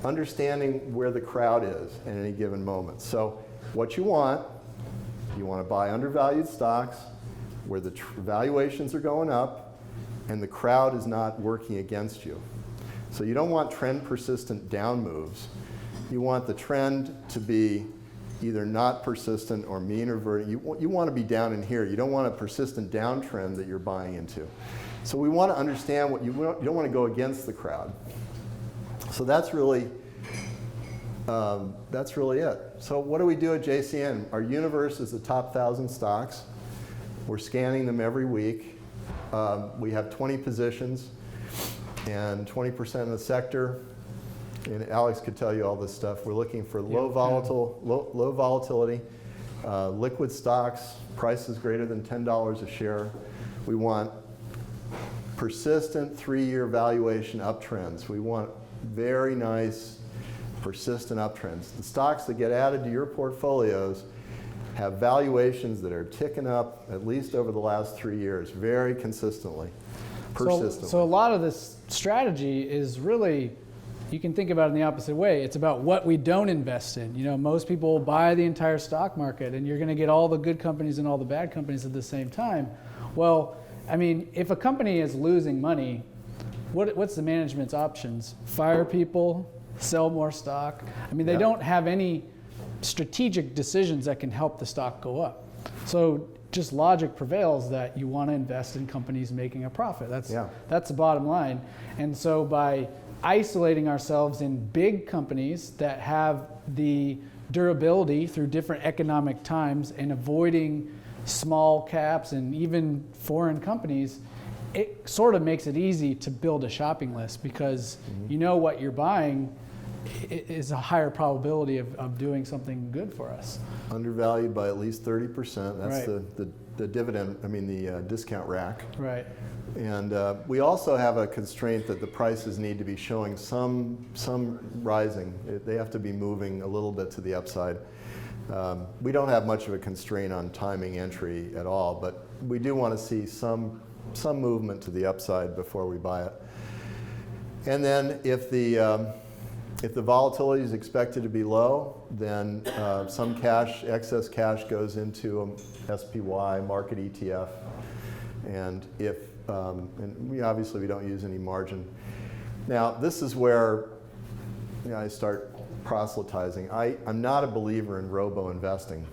understanding where the crowd is at any given moment. So what you want to buy undervalued stocks where the valuations are going up and the crowd is not working against you. So you don't want trend persistent down moves. You want the trend to be either not persistent or mean reverting. You want to be down in here. You don't want a persistent downtrend that you're buying into. So we want to understand what you don't want to go against the crowd. So that's really it. So what do we do at JCN? Our universe is the top 1,000 stocks. We're scanning them every week. We have 20 positions and 20% of the sector. And Alex could tell you all this stuff. We're looking for low volatility, liquid stocks, prices greater than $10 a share. We want persistent 3-year valuation uptrends. We want very nice, persistent uptrends. The stocks that get added to your portfolios have valuations that are ticking up at least over the last 3 years, very consistently, persistently. So a lot of this strategy is really, you can think about it in the opposite way. It's about what we don't invest in. Most people buy the entire stock market, and you're going to get all the good companies and all the bad companies at the same time. Well, if a company is losing money, what's the management's options? Fire people, sell more stock. They don't have any strategic decisions that can help the stock go up. So just logic prevails that you want to invest in companies making a profit. That's the bottom line. And so by isolating ourselves in big companies that have the durability through different economic times and avoiding small caps and even foreign companies, it sort of makes it easy to build a shopping list because you know what you're buying is a higher probability of doing something good for us. Undervalued by at least 30%. That's right. the dividend, the discount rack. Right. And we also have a constraint that the prices need to be showing some rising. They have to be moving a little bit to the upside. We don't have much of a constraint on timing entry at all, but we do want to see some movement to the upside before we buy it. And then if the volatility is expected to be low, then some excess cash goes into a SPY market ETF. And and obviously we don't use any margin. Now this is where I start proselytizing. I'm not a believer in robo investing,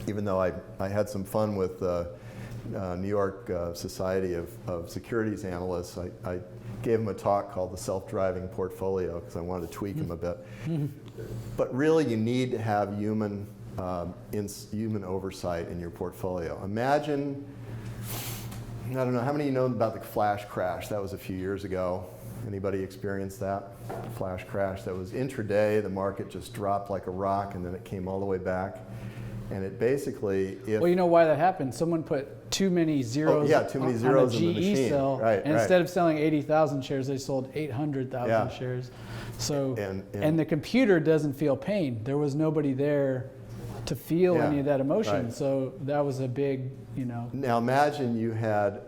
even though I had some fun with New York Society of Securities Analysts. I gave him a talk called the Self-Driving Portfolio because I wanted to tweak him a bit. But really, you need to have human oversight in your portfolio. Imagine, I don't know, how many of you know about the flash crash? That was a few years ago. Anybody experienced that? Flash crash. That was intraday. The market just dropped like a rock, and then it came all the way back. And it basically, well, you know why that happened? Someone put too many zeros, too many zeros on a in the machine. cell, right, and instead of selling 80,000 shares, they sold 800,000 shares. So, and the computer doesn't feel pain. There was nobody there to feel any of that emotion. Right. So that was a big, you know. Now imagine you had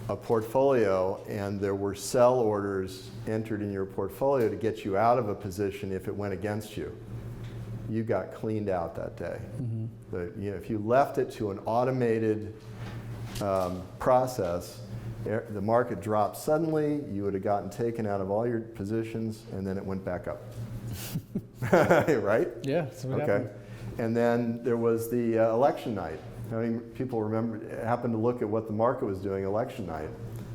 a portfolio and there were sell orders entered in your portfolio to get you out of a position if it went against you. You got cleaned out that day. If you left it to an automated process, the market dropped suddenly, you would have gotten taken out of all your positions, and then it went back up. Right? Yeah, that's what happened. And then there was the election night. How many people happened to look at what the market was doing election night?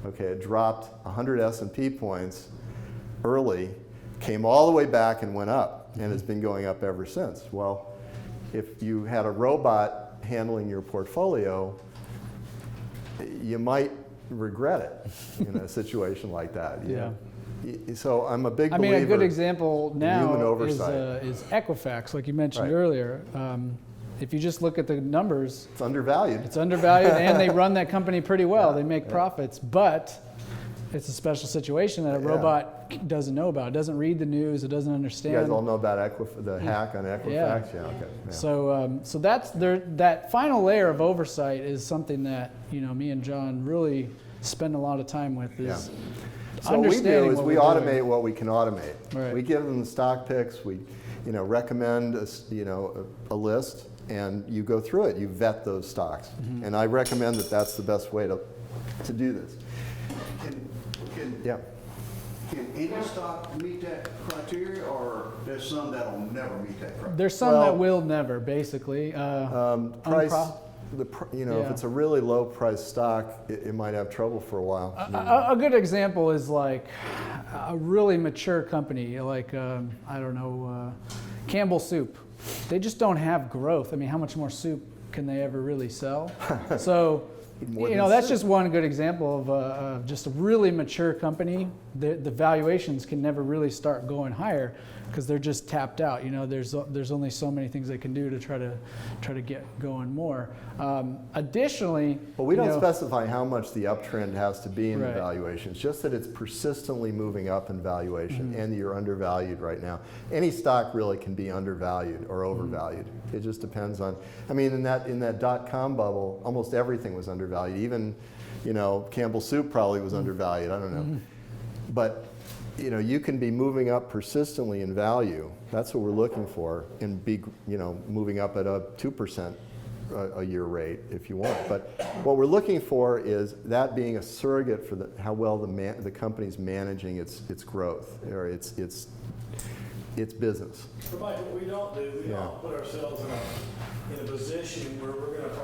Okay, it dropped 100 S&P points early, came all the way back and went up, and it's been going up ever since. Well, if you had a robot handling your portfolio, you might regret it in a situation like that. Yeah. So I'm a big believer. I mean, a good example now oversight. is Equifax, like you mentioned Right. earlier. If you just look at the numbers, It's undervalued. it's undervalued, and they run that company pretty well. They make profits, but it's a special situation that a robot doesn't know about. It doesn't read the news. It doesn't understand. You guys all know about the hack on Equifax? Yeah, okay. Yeah. So that's that final layer of oversight is something that me and John really spend a lot of time with. Is So what we do is we automate doing. what we can automate. Right. We give them the stock picks. We, recommend a list, and you go through it. You vet those stocks, and I recommend that that's the best way to do this. Can any stock meet that criteria, or there's some that'll never meet that criteria? There's some that will never, basically. Price. If it's a really low price stock, it might have trouble for a while. A good example is like a really mature company, like Campbell Soup. They just don't have growth. I mean, how much more soup can they ever really sell? So, that's just one good example of just a really mature company. The valuations can never really start going higher because they're just tapped out. There's only so many things they can do to try to get going more. Additionally, well, we don't specify how much the uptrend has to be in the Right. valuation. It's just that it's persistently moving up in valuation, and you're undervalued right now. Any stock really can be undervalued or overvalued. It just depends on. I mean, in that .com bubble, almost everything was undervalued. Even, Campbell Soup probably was undervalued. I don't know, but. You can be moving up persistently in value. That's what we're looking for, and be, moving up at a 2% a year rate if you want. But what we're looking for is that being a surrogate for how well the company's managing its growth or its business. But Mike, what we don't do, we don't put ourselves in a position where we're going to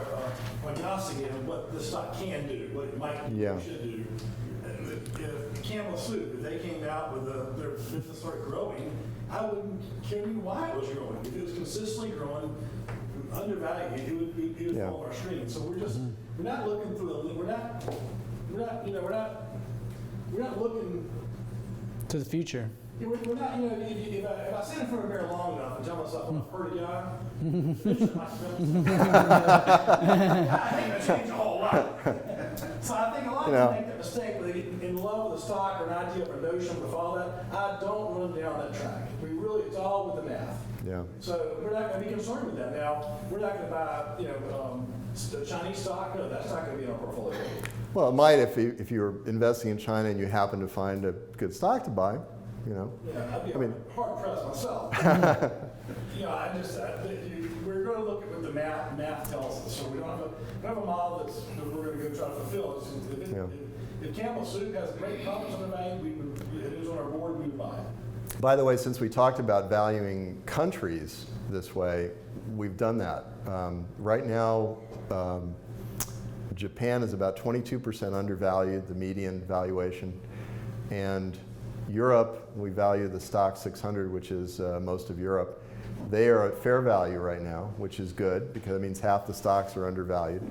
prognosticate on what the stock can do, what it might do, what it should do. If Campbell Soup, if they came out with their business started growing, I wouldn't care why it was growing. If it was consistently growing, undervalued, it would fall on our screen. So we're not looking through we're not looking to the future. We're not, if I sit in front of a bear long enough and tell myself I'm a pretty guy, eventually my spell I think that changed a whole lot. So I think a lot of people make that mistake in love with a stock or an idea or a notion or all that. I don't run down that track. It's all with the math. Yeah. So we're not going to be concerned with that. Now, we're not going to buy, the Chinese stock. No, that's not going to be in our portfolio. Well, it might if you're investing in China and you happen to find a good stock to buy. Yeah, I'd be hard pressed myself. We're going to look at what the math tells us. So we don't have a model that we're going to go try to fulfill. If Campbell Soup has great profits on the bank, it is on our board, we would buy it. By the way, since we talked about valuing countries this way, we've done that. Right now, Japan is about 22% undervalued, the median valuation. And Europe, we value the stock 600, which is most of Europe. They are at fair value right now, which is good because it means half the stocks are undervalued.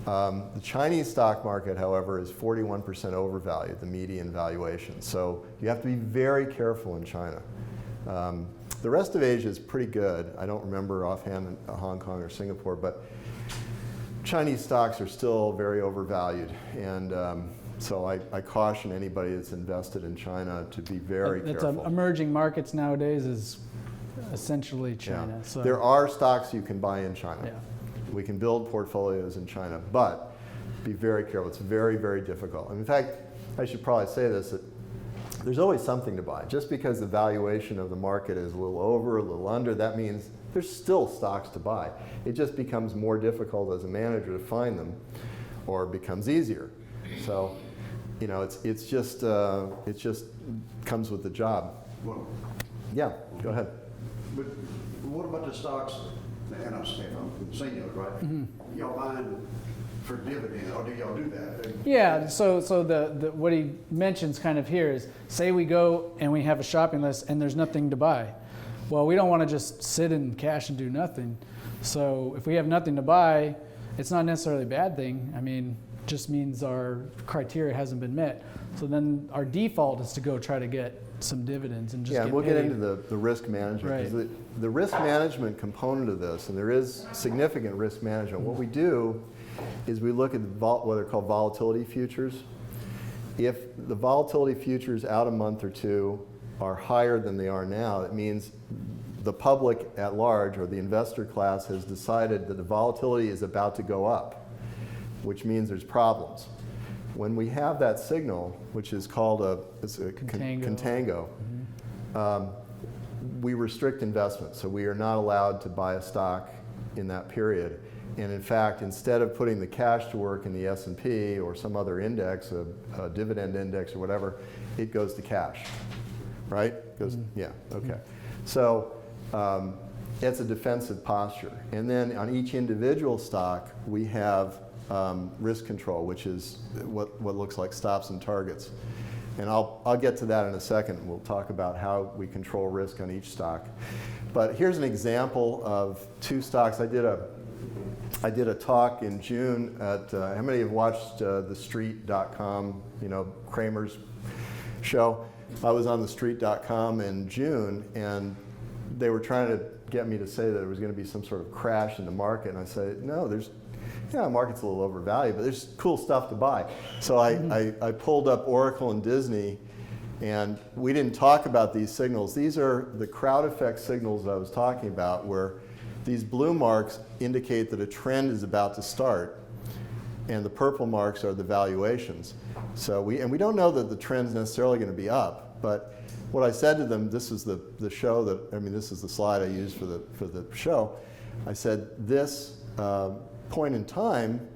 The Chinese stock market, however, is 41% overvalued, the median valuation. So you have to be very careful in China. The rest of Asia is pretty good. I don't remember offhand Hong Kong or Singapore, but Chinese stocks are still very overvalued. And so I caution anybody that's invested in China to be very careful. Emerging markets nowadays is essentially China. Yeah. So. There are stocks you can buy in China. Yeah. We can build portfolios in China, but be very careful. It's very, very difficult. And in fact, I should probably say this, that there's always something to buy. Just because the valuation of the market is a little over, a little under, that means there's still stocks to buy. It just becomes more difficult as a manager to find them, or it becomes easier. So, you know, it just comes with the job. Well, Yeah, go ahead. but what about the stocks, and I'm saying, I'm saying it right, y'all buying for dividend, or do y'all do that? Yeah, so the what he mentions kind of here is, say we go and we have a shopping list and there's nothing to buy. Well, we don't want to just sit in cash and do nothing. So if we have nothing to buy, it's not necessarily a bad thing. I mean, it just means our criteria hasn't been met. So then our default is to go try to get some dividends and just Yeah, get and we'll paid. get into the risk management. 'Cause the risk management component of this, and there is significant risk management. What we do is we look at what are called volatility futures. If the volatility futures out a month or two are higher than they are now, it means the public at large, or the investor class, has decided that the volatility is about to go up, which means there's problems. When we have that signal, which is called a contango, we restrict investment. So we are not allowed to buy a stock in that period. And in fact, instead of putting the cash to work in the S&P or some other index, a dividend index or whatever, it goes to cash, right? Yeah, okay. So it's a defensive posture. And then on each individual stock, we have risk control, which is what looks like stops and targets. And I'll get to that in a second. We'll talk about how we control risk on each stock. But here's an example of two stocks. I did a talk in June at, how many have watched TheStreet.com, you know, Kramer's show? I was on TheStreet.com in June, and they were trying to get me to say that there was going to be some sort of crash in the market. And I said, no, the market's a little overvalued, but there's cool stuff to buy. So I pulled up Oracle and Disney, and we didn't talk about these signals. These are the crowd effect signals I was talking about, where these blue marks indicate that a trend is about to start, and the purple marks are the valuations. So we don't know that the trend's necessarily going to be up, but what I said to them, this is the show this is the slide I used for the show. I said, this point in time,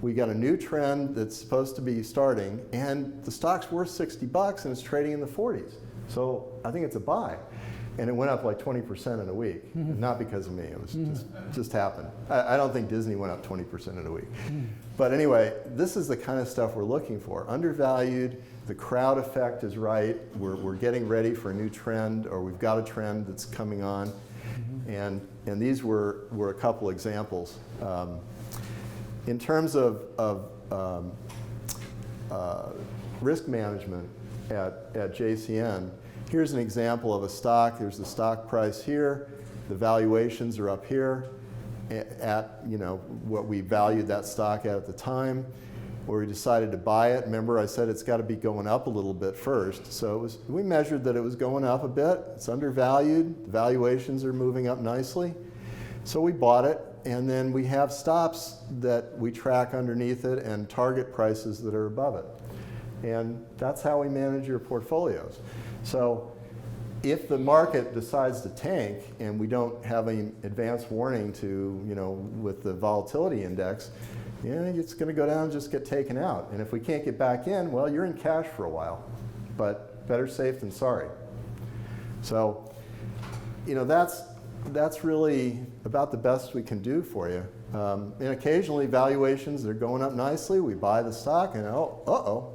we got a new trend that's supposed to be starting, and the stock's worth $60 and it's trading in the 40s. So I think it's a buy. And it went up like 20% in a week. Not because of me, it was just happened. I don't think Disney went up 20% in a week. But anyway, this is the kind of stuff we're looking for. Undervalued, the crowd effect is right, we're getting ready for a new trend, or we've got a trend that's coming on. And these were a couple examples. In terms of risk management at JCN, here's an example of a stock. There's the stock price here. The valuations are up here at what we valued that stock at the time, where we decided to buy it. Remember, I said it's got to be going up a little bit first. So we measured that it was going up a bit. It's undervalued. The valuations are moving up nicely. So we bought it, and then we have stops that we track underneath it and target prices that are above it. And that's how we manage your portfolios. So if the market decides to tank and we don't have any advance warning with the volatility index, it's going to go down and just get taken out. And if we can't get back in, well, you're in cash for a while. But better safe than sorry. So, you know, that's really about the best we can do for you. And occasionally valuations are going up nicely. We buy the stock and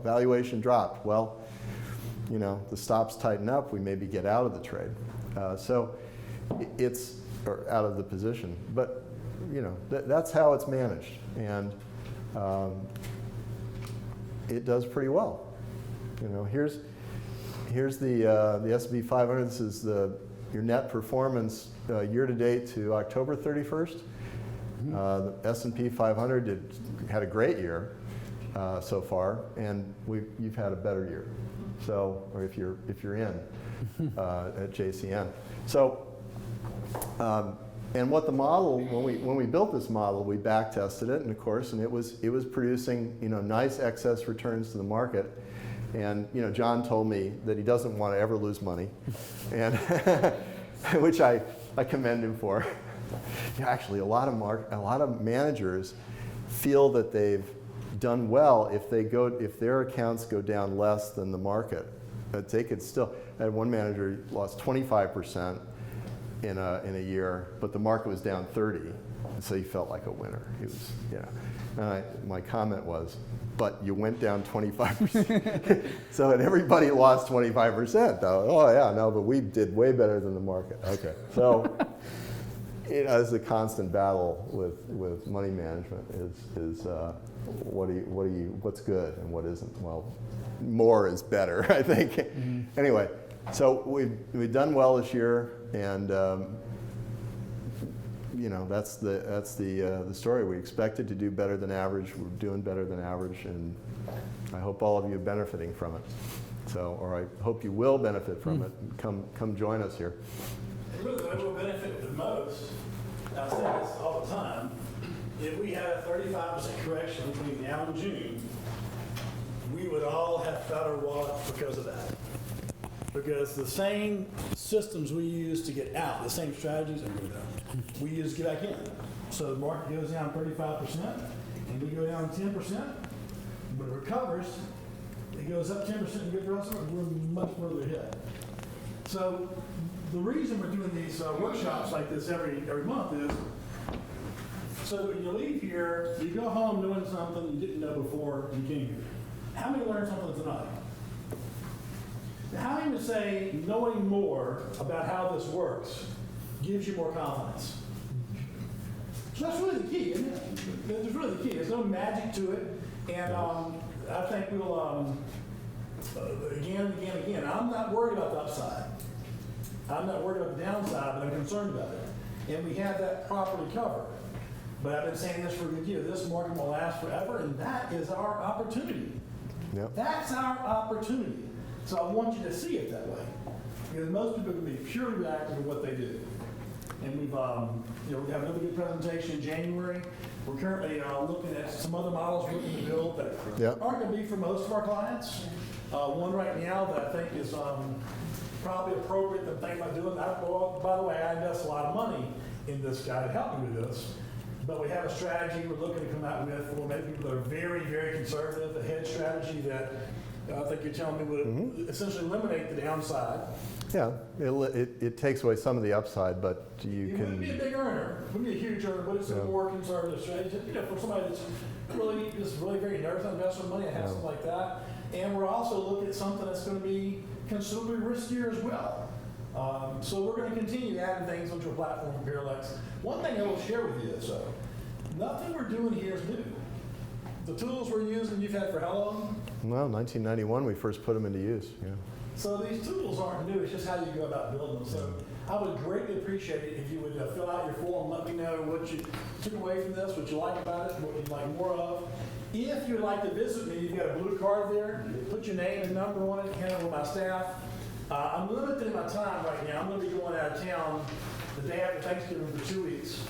valuation dropped. Well, you know, the stops tighten up. We maybe get out of the trade. So it's or out of the position. But you know, that's how it's managed, and it does pretty well. You know, here's the S&P 500. This is your net performance year to date to October 31st. The S&P 500 had a great year so far, and you've had a better year. So, or if you're in at JCN. So, and what the model, when we built this model, we back tested it, and of course, and it was producing, you know, nice excess returns to the market. And you know, John told me that he doesn't want to ever lose money, and which I commend him for. Yeah, actually, a lot of managers feel that they've done well if their accounts go down less than the market. But they could still. I had one manager lost 25% in a year, but the market was down 30, and so he felt like a winner. He was, yeah. And my comment was, but you went down 25%. So and everybody lost 25% though. Oh yeah, no, but we did way better than the market. Okay, so. You know, it's a constant battle with money management is what's good and what isn't. Well, more is better, I think. Mm-hmm. Anyway, so we've done well this year, and you know, that's the story. We expected to do better than average. We're doing better than average, and I hope all of you are benefiting from it. So, or I hope you will benefit from it. Come join us here. Really, what will benefit the most, I say this all the time, if we had a 35% correction between now and June, we would all have fatter wallets because of that. Because the same systems we use to get out, the same strategies, we use to get back in. So the market goes down 35%, and we go down 10%, but it recovers, it goes up 10% and get the rest of it, we're much further ahead. So the reason we're doing these workshops like this every month is so when you leave here, you go home knowing something you didn't know before you came here. How many learned something tonight? How many would say knowing more about how this works gives you more confidence? So that's really the key, isn't it? That's really the key. There's no magic to it, and I think we'll again. I'm not worried about the upside. I'm not worried about the downside, but I'm concerned about it. And we have that properly covered. But I've been saying this for a good year. This market will last forever, and that is our opportunity. Yep. That's our opportunity. So I want you to see it that way. Because most people can be purely reactive to what they do. And we have another good presentation in January. We're currently looking at some other models we're looking to build that aren't going to be for most of our clients. One right now that I think is probably appropriate to think about doing. By the way, I invest a lot of money in this guy to help me with this. But we have a strategy we're looking to come out with for maybe people that are very, very conservative, a hedge strategy that I think you're telling me would essentially eliminate the downside. Yeah, it takes away some of the upside, but you can. It wouldn't be a big earner, it wouldn't be a huge earner, but it's a more conservative strategy. You know, for somebody that's really very nervous on investment money, I have something like that. And we're also looking at something that's going to be considerably riskier as well. So we're going to continue adding things onto a platform from Parallax. One thing I will share with you is, nothing we're doing here is new. The tools we're using, you've had for how long? Well, 1991 we first put them into use. Yeah. So these tools aren't new, it's just how you go about building them. So I would greatly appreciate it if you would fill out your form, let me know what you took away from this, what you like about it, what you'd like more of. If you'd like to visit me, you've got a blue card there, put your name and number on it, hand it with my staff. I'm limited in my time right now. I'm going to be going out of town the day after Thanksgiving for 2 weeks.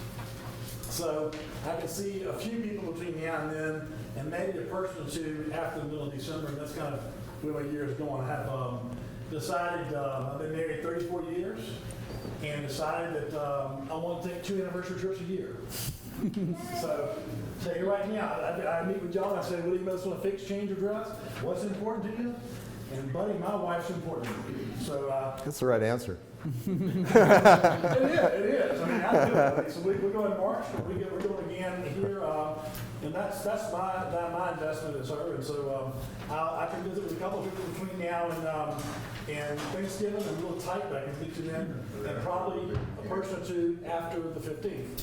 So I can see a few people between now and then, and maybe a person or two after the middle of December, and that's kind of where my year is going. I have decided, I've been married 34 years, and decided that I want to take 2 anniversary trips a year. So right now, I meet with John, I say, what do you most want to fix, change, or dress? What's important to you? And buddy, my wife's important to me. So That's the right answer. it is. I mean, I do it. So we go in March, but we're going again here, and that's my investment is her. And so I can visit with a couple of people between now and Thanksgiving. I'm a little tight, but I can get you in, and probably a person or two after the 15th.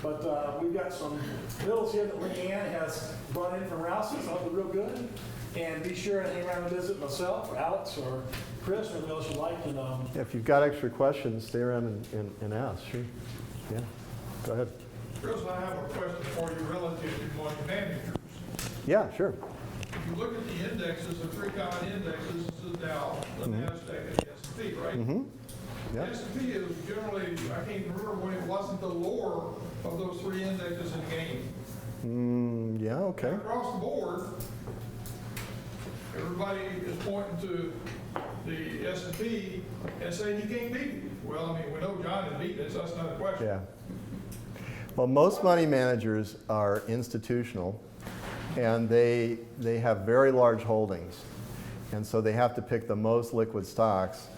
But we've got some bills here that Leanne has brought in from Rouse's. Those are real good. And be sure to hang around and visit myself, or Alex, or Chris, or whoever else you like. And Yeah, if you've got extra questions, stay around and ask. Sure. Yeah. Go ahead. Chris, I have a question for you relative to money managers. Yeah, sure. If you look at the indexes, the three common indexes, the Dow, the NASDAQ, and the S&P, right? Mm-hmm. Yeah. The S&P is generally, I can't remember when it wasn't the lower of those three indexes in the game. Yeah, okay. Across the board, everybody is pointing to the S&P and saying you can't beat it. Well, I mean, we know John is beating it, so that's not a question. Yeah. Well, most money managers are institutional, and they have very large holdings. And so they have to pick the most liquid stocks,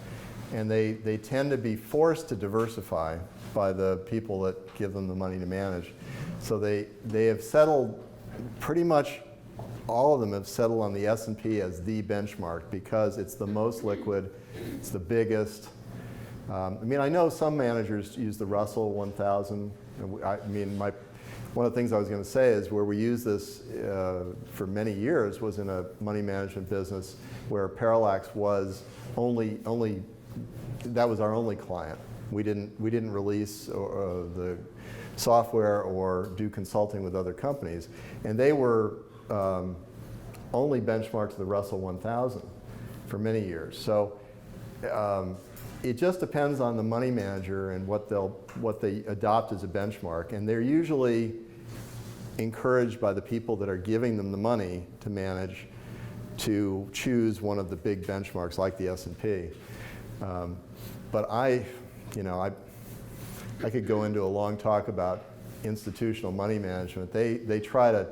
and they tend to be forced to diversify by the people that give them the money to manage. So they have settled, pretty much all of them have settled on the S&P as the benchmark because it's the most liquid, it's the biggest. I mean, I know some managers use the Russell 1000. I mean, one of the things I was going to say is where we use this for many years was in a money management business where Parallax was that was our only client. We didn't release the software or do consulting with other companies, and they were only benchmarked to the Russell 1000 for many years. So it just depends on the money manager and what they adopt as a benchmark, and they're usually encouraged by the people that are giving them the money to manage to choose one of the big benchmarks like the S&P. But I could go into a long talk about institutional money management. They try to,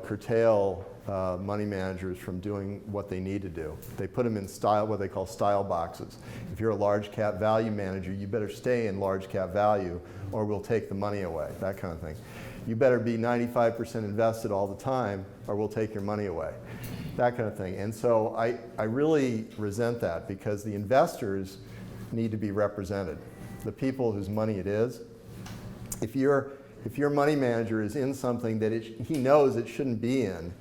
curtail money managers from doing what they need to do. They put them in what they call style boxes. If you're a large cap value manager, you better stay in large cap value or we'll take the money away, that kind of thing. You better be 95% invested all the time or we'll take your money away, that kind of thing. And so I really resent that because the investors need to be represented. The people whose money it is. If your money manager is in something that he knows it shouldn't be in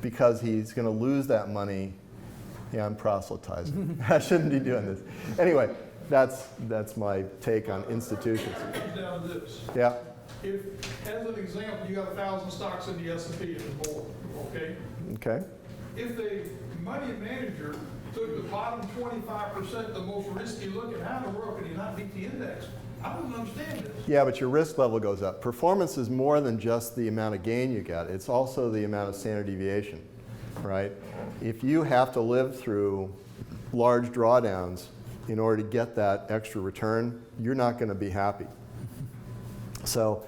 because he's going to lose that money, yeah, I'm proselytizing. I shouldn't be doing this. Anyway, that's my take on institutions. It comes down to this. Yeah. If, as an example, you got 1,000 stocks in the S&P and more, okay? Okay. If the money manager took the bottom 25%, the most risky looking, how in the world can he not beat the index? I don't understand this. Yeah, but your risk level goes up. Performance is more than just the amount of gain you get. It's also the amount of standard deviation, right? If you have to live through large drawdowns in order to get that extra return, you're not going to be happy. So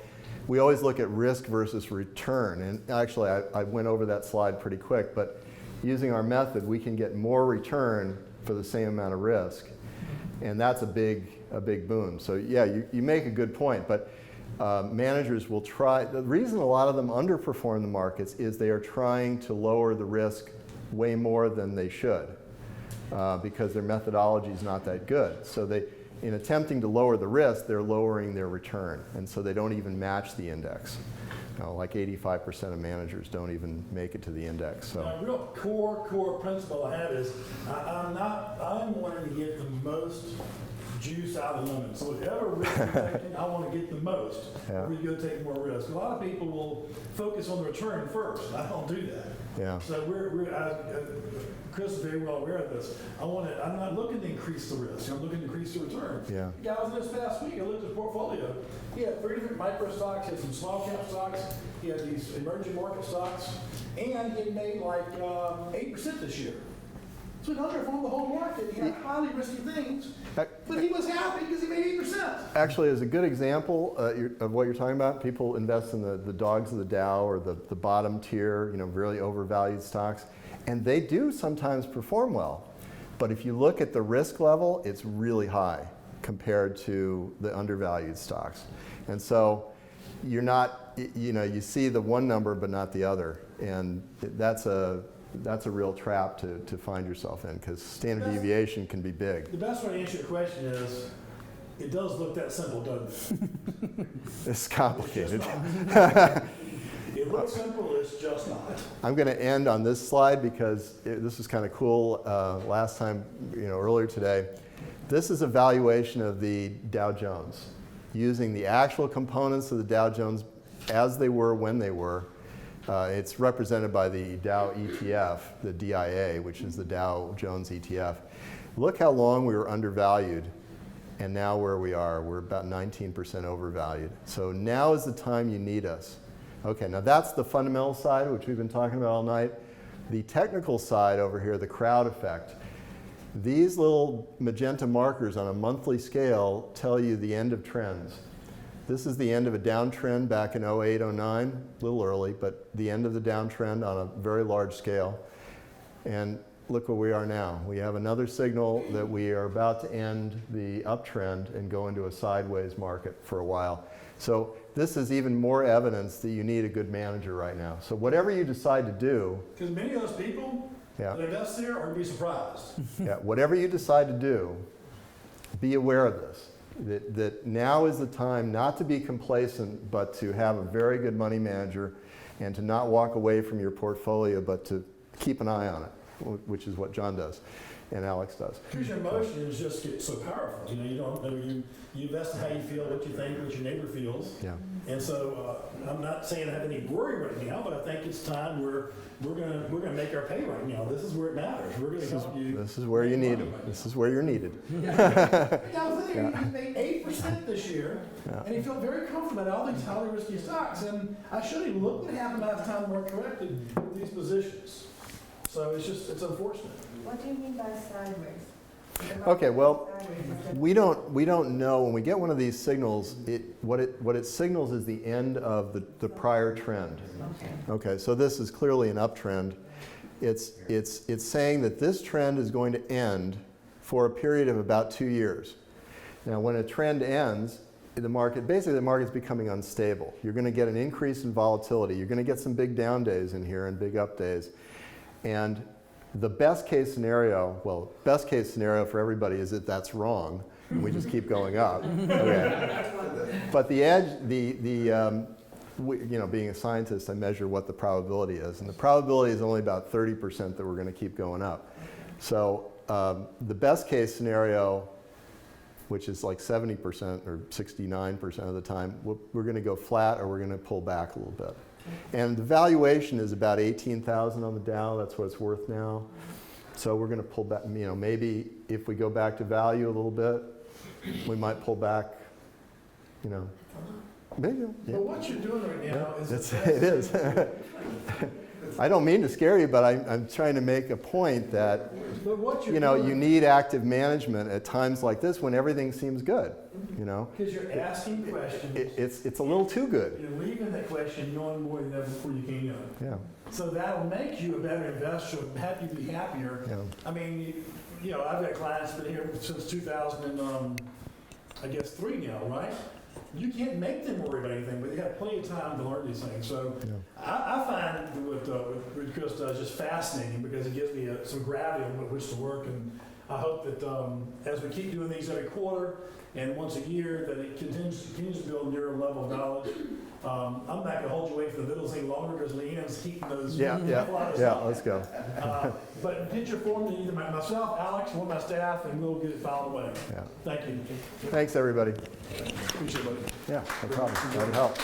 we always look at risk versus return. And actually, I went over that slide pretty quick, but using our method, we can get more return for the same amount of risk. And that's a big boon. So yeah, you make a good point, but managers will try. The reason a lot of them underperform the markets is they are trying to lower the risk way more than they should because their methodology is not that good. So in attempting to lower the risk, they're lowering their return, and so they don't even match the index. Like 85% of managers don't even make it to the index. So a real core principle I have is I'm wanting to get the most juice out of the lemon. So whatever risk you're taking, I want to get the most. Yeah. Or you go take more risk. A lot of people will focus on the return first. I don't do that. yeah. So Chris is very well aware of this. I'm not looking to increase the risk. I'm looking to increase the return. Yeah. The guy was this past week. I looked at his portfolio. He had 3 different micro stocks. He had some small cap stocks. He had these emerging market stocks, and he made like 8% this year. So he underperformed the whole market. He had highly risky things, but he was happy because he made 8%. Actually, as a good example of what you're talking about, people invest in the dogs of the Dow or the bottom tier, really overvalued stocks. And they do sometimes perform well. But if you look at the risk level, it's really high compared to the undervalued stocks. And so you're not, you see the one number but not the other. And that's a real trap to find yourself in, because standard deviation can be big. The best way to answer your question is, it does look that simple, doesn't it? It's complicated. It looks simple, it's just not. I'm going to end on this slide because this was kind of cool last time, earlier today. This is a valuation of the Dow Jones using the actual components of the Dow Jones as they were when they were. It's represented by the Dow ETF, the DIA, which is the Dow Jones ETF. Look how long we were undervalued, and now where we are, we're about 19% overvalued. So now is the time you need us. Okay, now that's the fundamental side, which we've been talking about all night. The technical side over here, the crowd effect. These little magenta markers on a monthly scale tell you the end of trends. This is the end of a downtrend back in 08, 09, a little early, but the end of the downtrend on a very large scale. And look where we are now. We have another signal that we are about to end the uptrend and go into a sideways market for a while. So this is even more evidence that you need a good manager right now. So whatever you decide to do. Because many of those people that invest there are going to be surprised. Yeah, whatever you decide to do, be aware of this. That now is the time not to be complacent, but to have a very good money manager, and to not walk away from your portfolio, but to keep an eye on it, which is what John does and Alex does. Because your emotions just get so powerful. You don't know, you invest in how you feel, what you think, what your neighbor feels. Yeah. And so I'm not saying I have any worry right now, but I think it's time we're gonna make our pay right now. This is where it matters. We're gonna help you. This is where you need it. This is where you're needed. You made 8% this year, and you felt very comfortable about all these highly risky stocks. And I showed you, look what happened by the time we were corrected with these positions. So it's unfortunate. What do you mean by sideways? Okay, well, we don't know when we get one of these signals. What it signals is the end of the prior trend. Okay, so this is clearly an uptrend. It's saying that this trend is going to end for a period of about 2 years. Now, when a trend ends, the market's becoming unstable. You're going to get an increase in volatility. You're going to get some big down days in here and big up days. And the best case scenario for everybody is that that's wrong, and we just keep going up. Okay. But the edge, being a scientist, I measure what the probability is, and the probability is only about 30% that we're going to keep going up. So the best case scenario, which is like 70% or 69% of the time, we're going to go flat or we're going to pull back a little bit. And the valuation is about 18,000 on the Dow. That's what it's worth now. So we're going to pull back. Maybe if we go back to value a little bit, we might pull back. Maybe. Yeah. But what you're doing right now is it is. I don't mean to scare you, but I'm trying to make a point that you need active management at times like this when everything seems good. Because you're asking questions. It's a little too good. You're leaving that question knowing more than ever before you came in. Yeah. So that'll make you a better investor, have you be happier. Yeah. I mean, I've got clients been here since 2003 now, right? You can't make them worry about anything, but they have plenty of time to learn these things. So I find what Chris does just fascinating because it gives me some gravity on which to work. And I hope that as we keep doing these every quarter and once a year, that it continues to build your level of knowledge. I'm not going to hold you away from the middle thing longer because Leanne's keeping those. Yeah, let's go. But get your form to either myself, Alex, one of my staff, and we'll get it filed away. Yeah. Thank you. Thanks, everybody. Appreciate it, buddy. Yeah, no problem. That would help.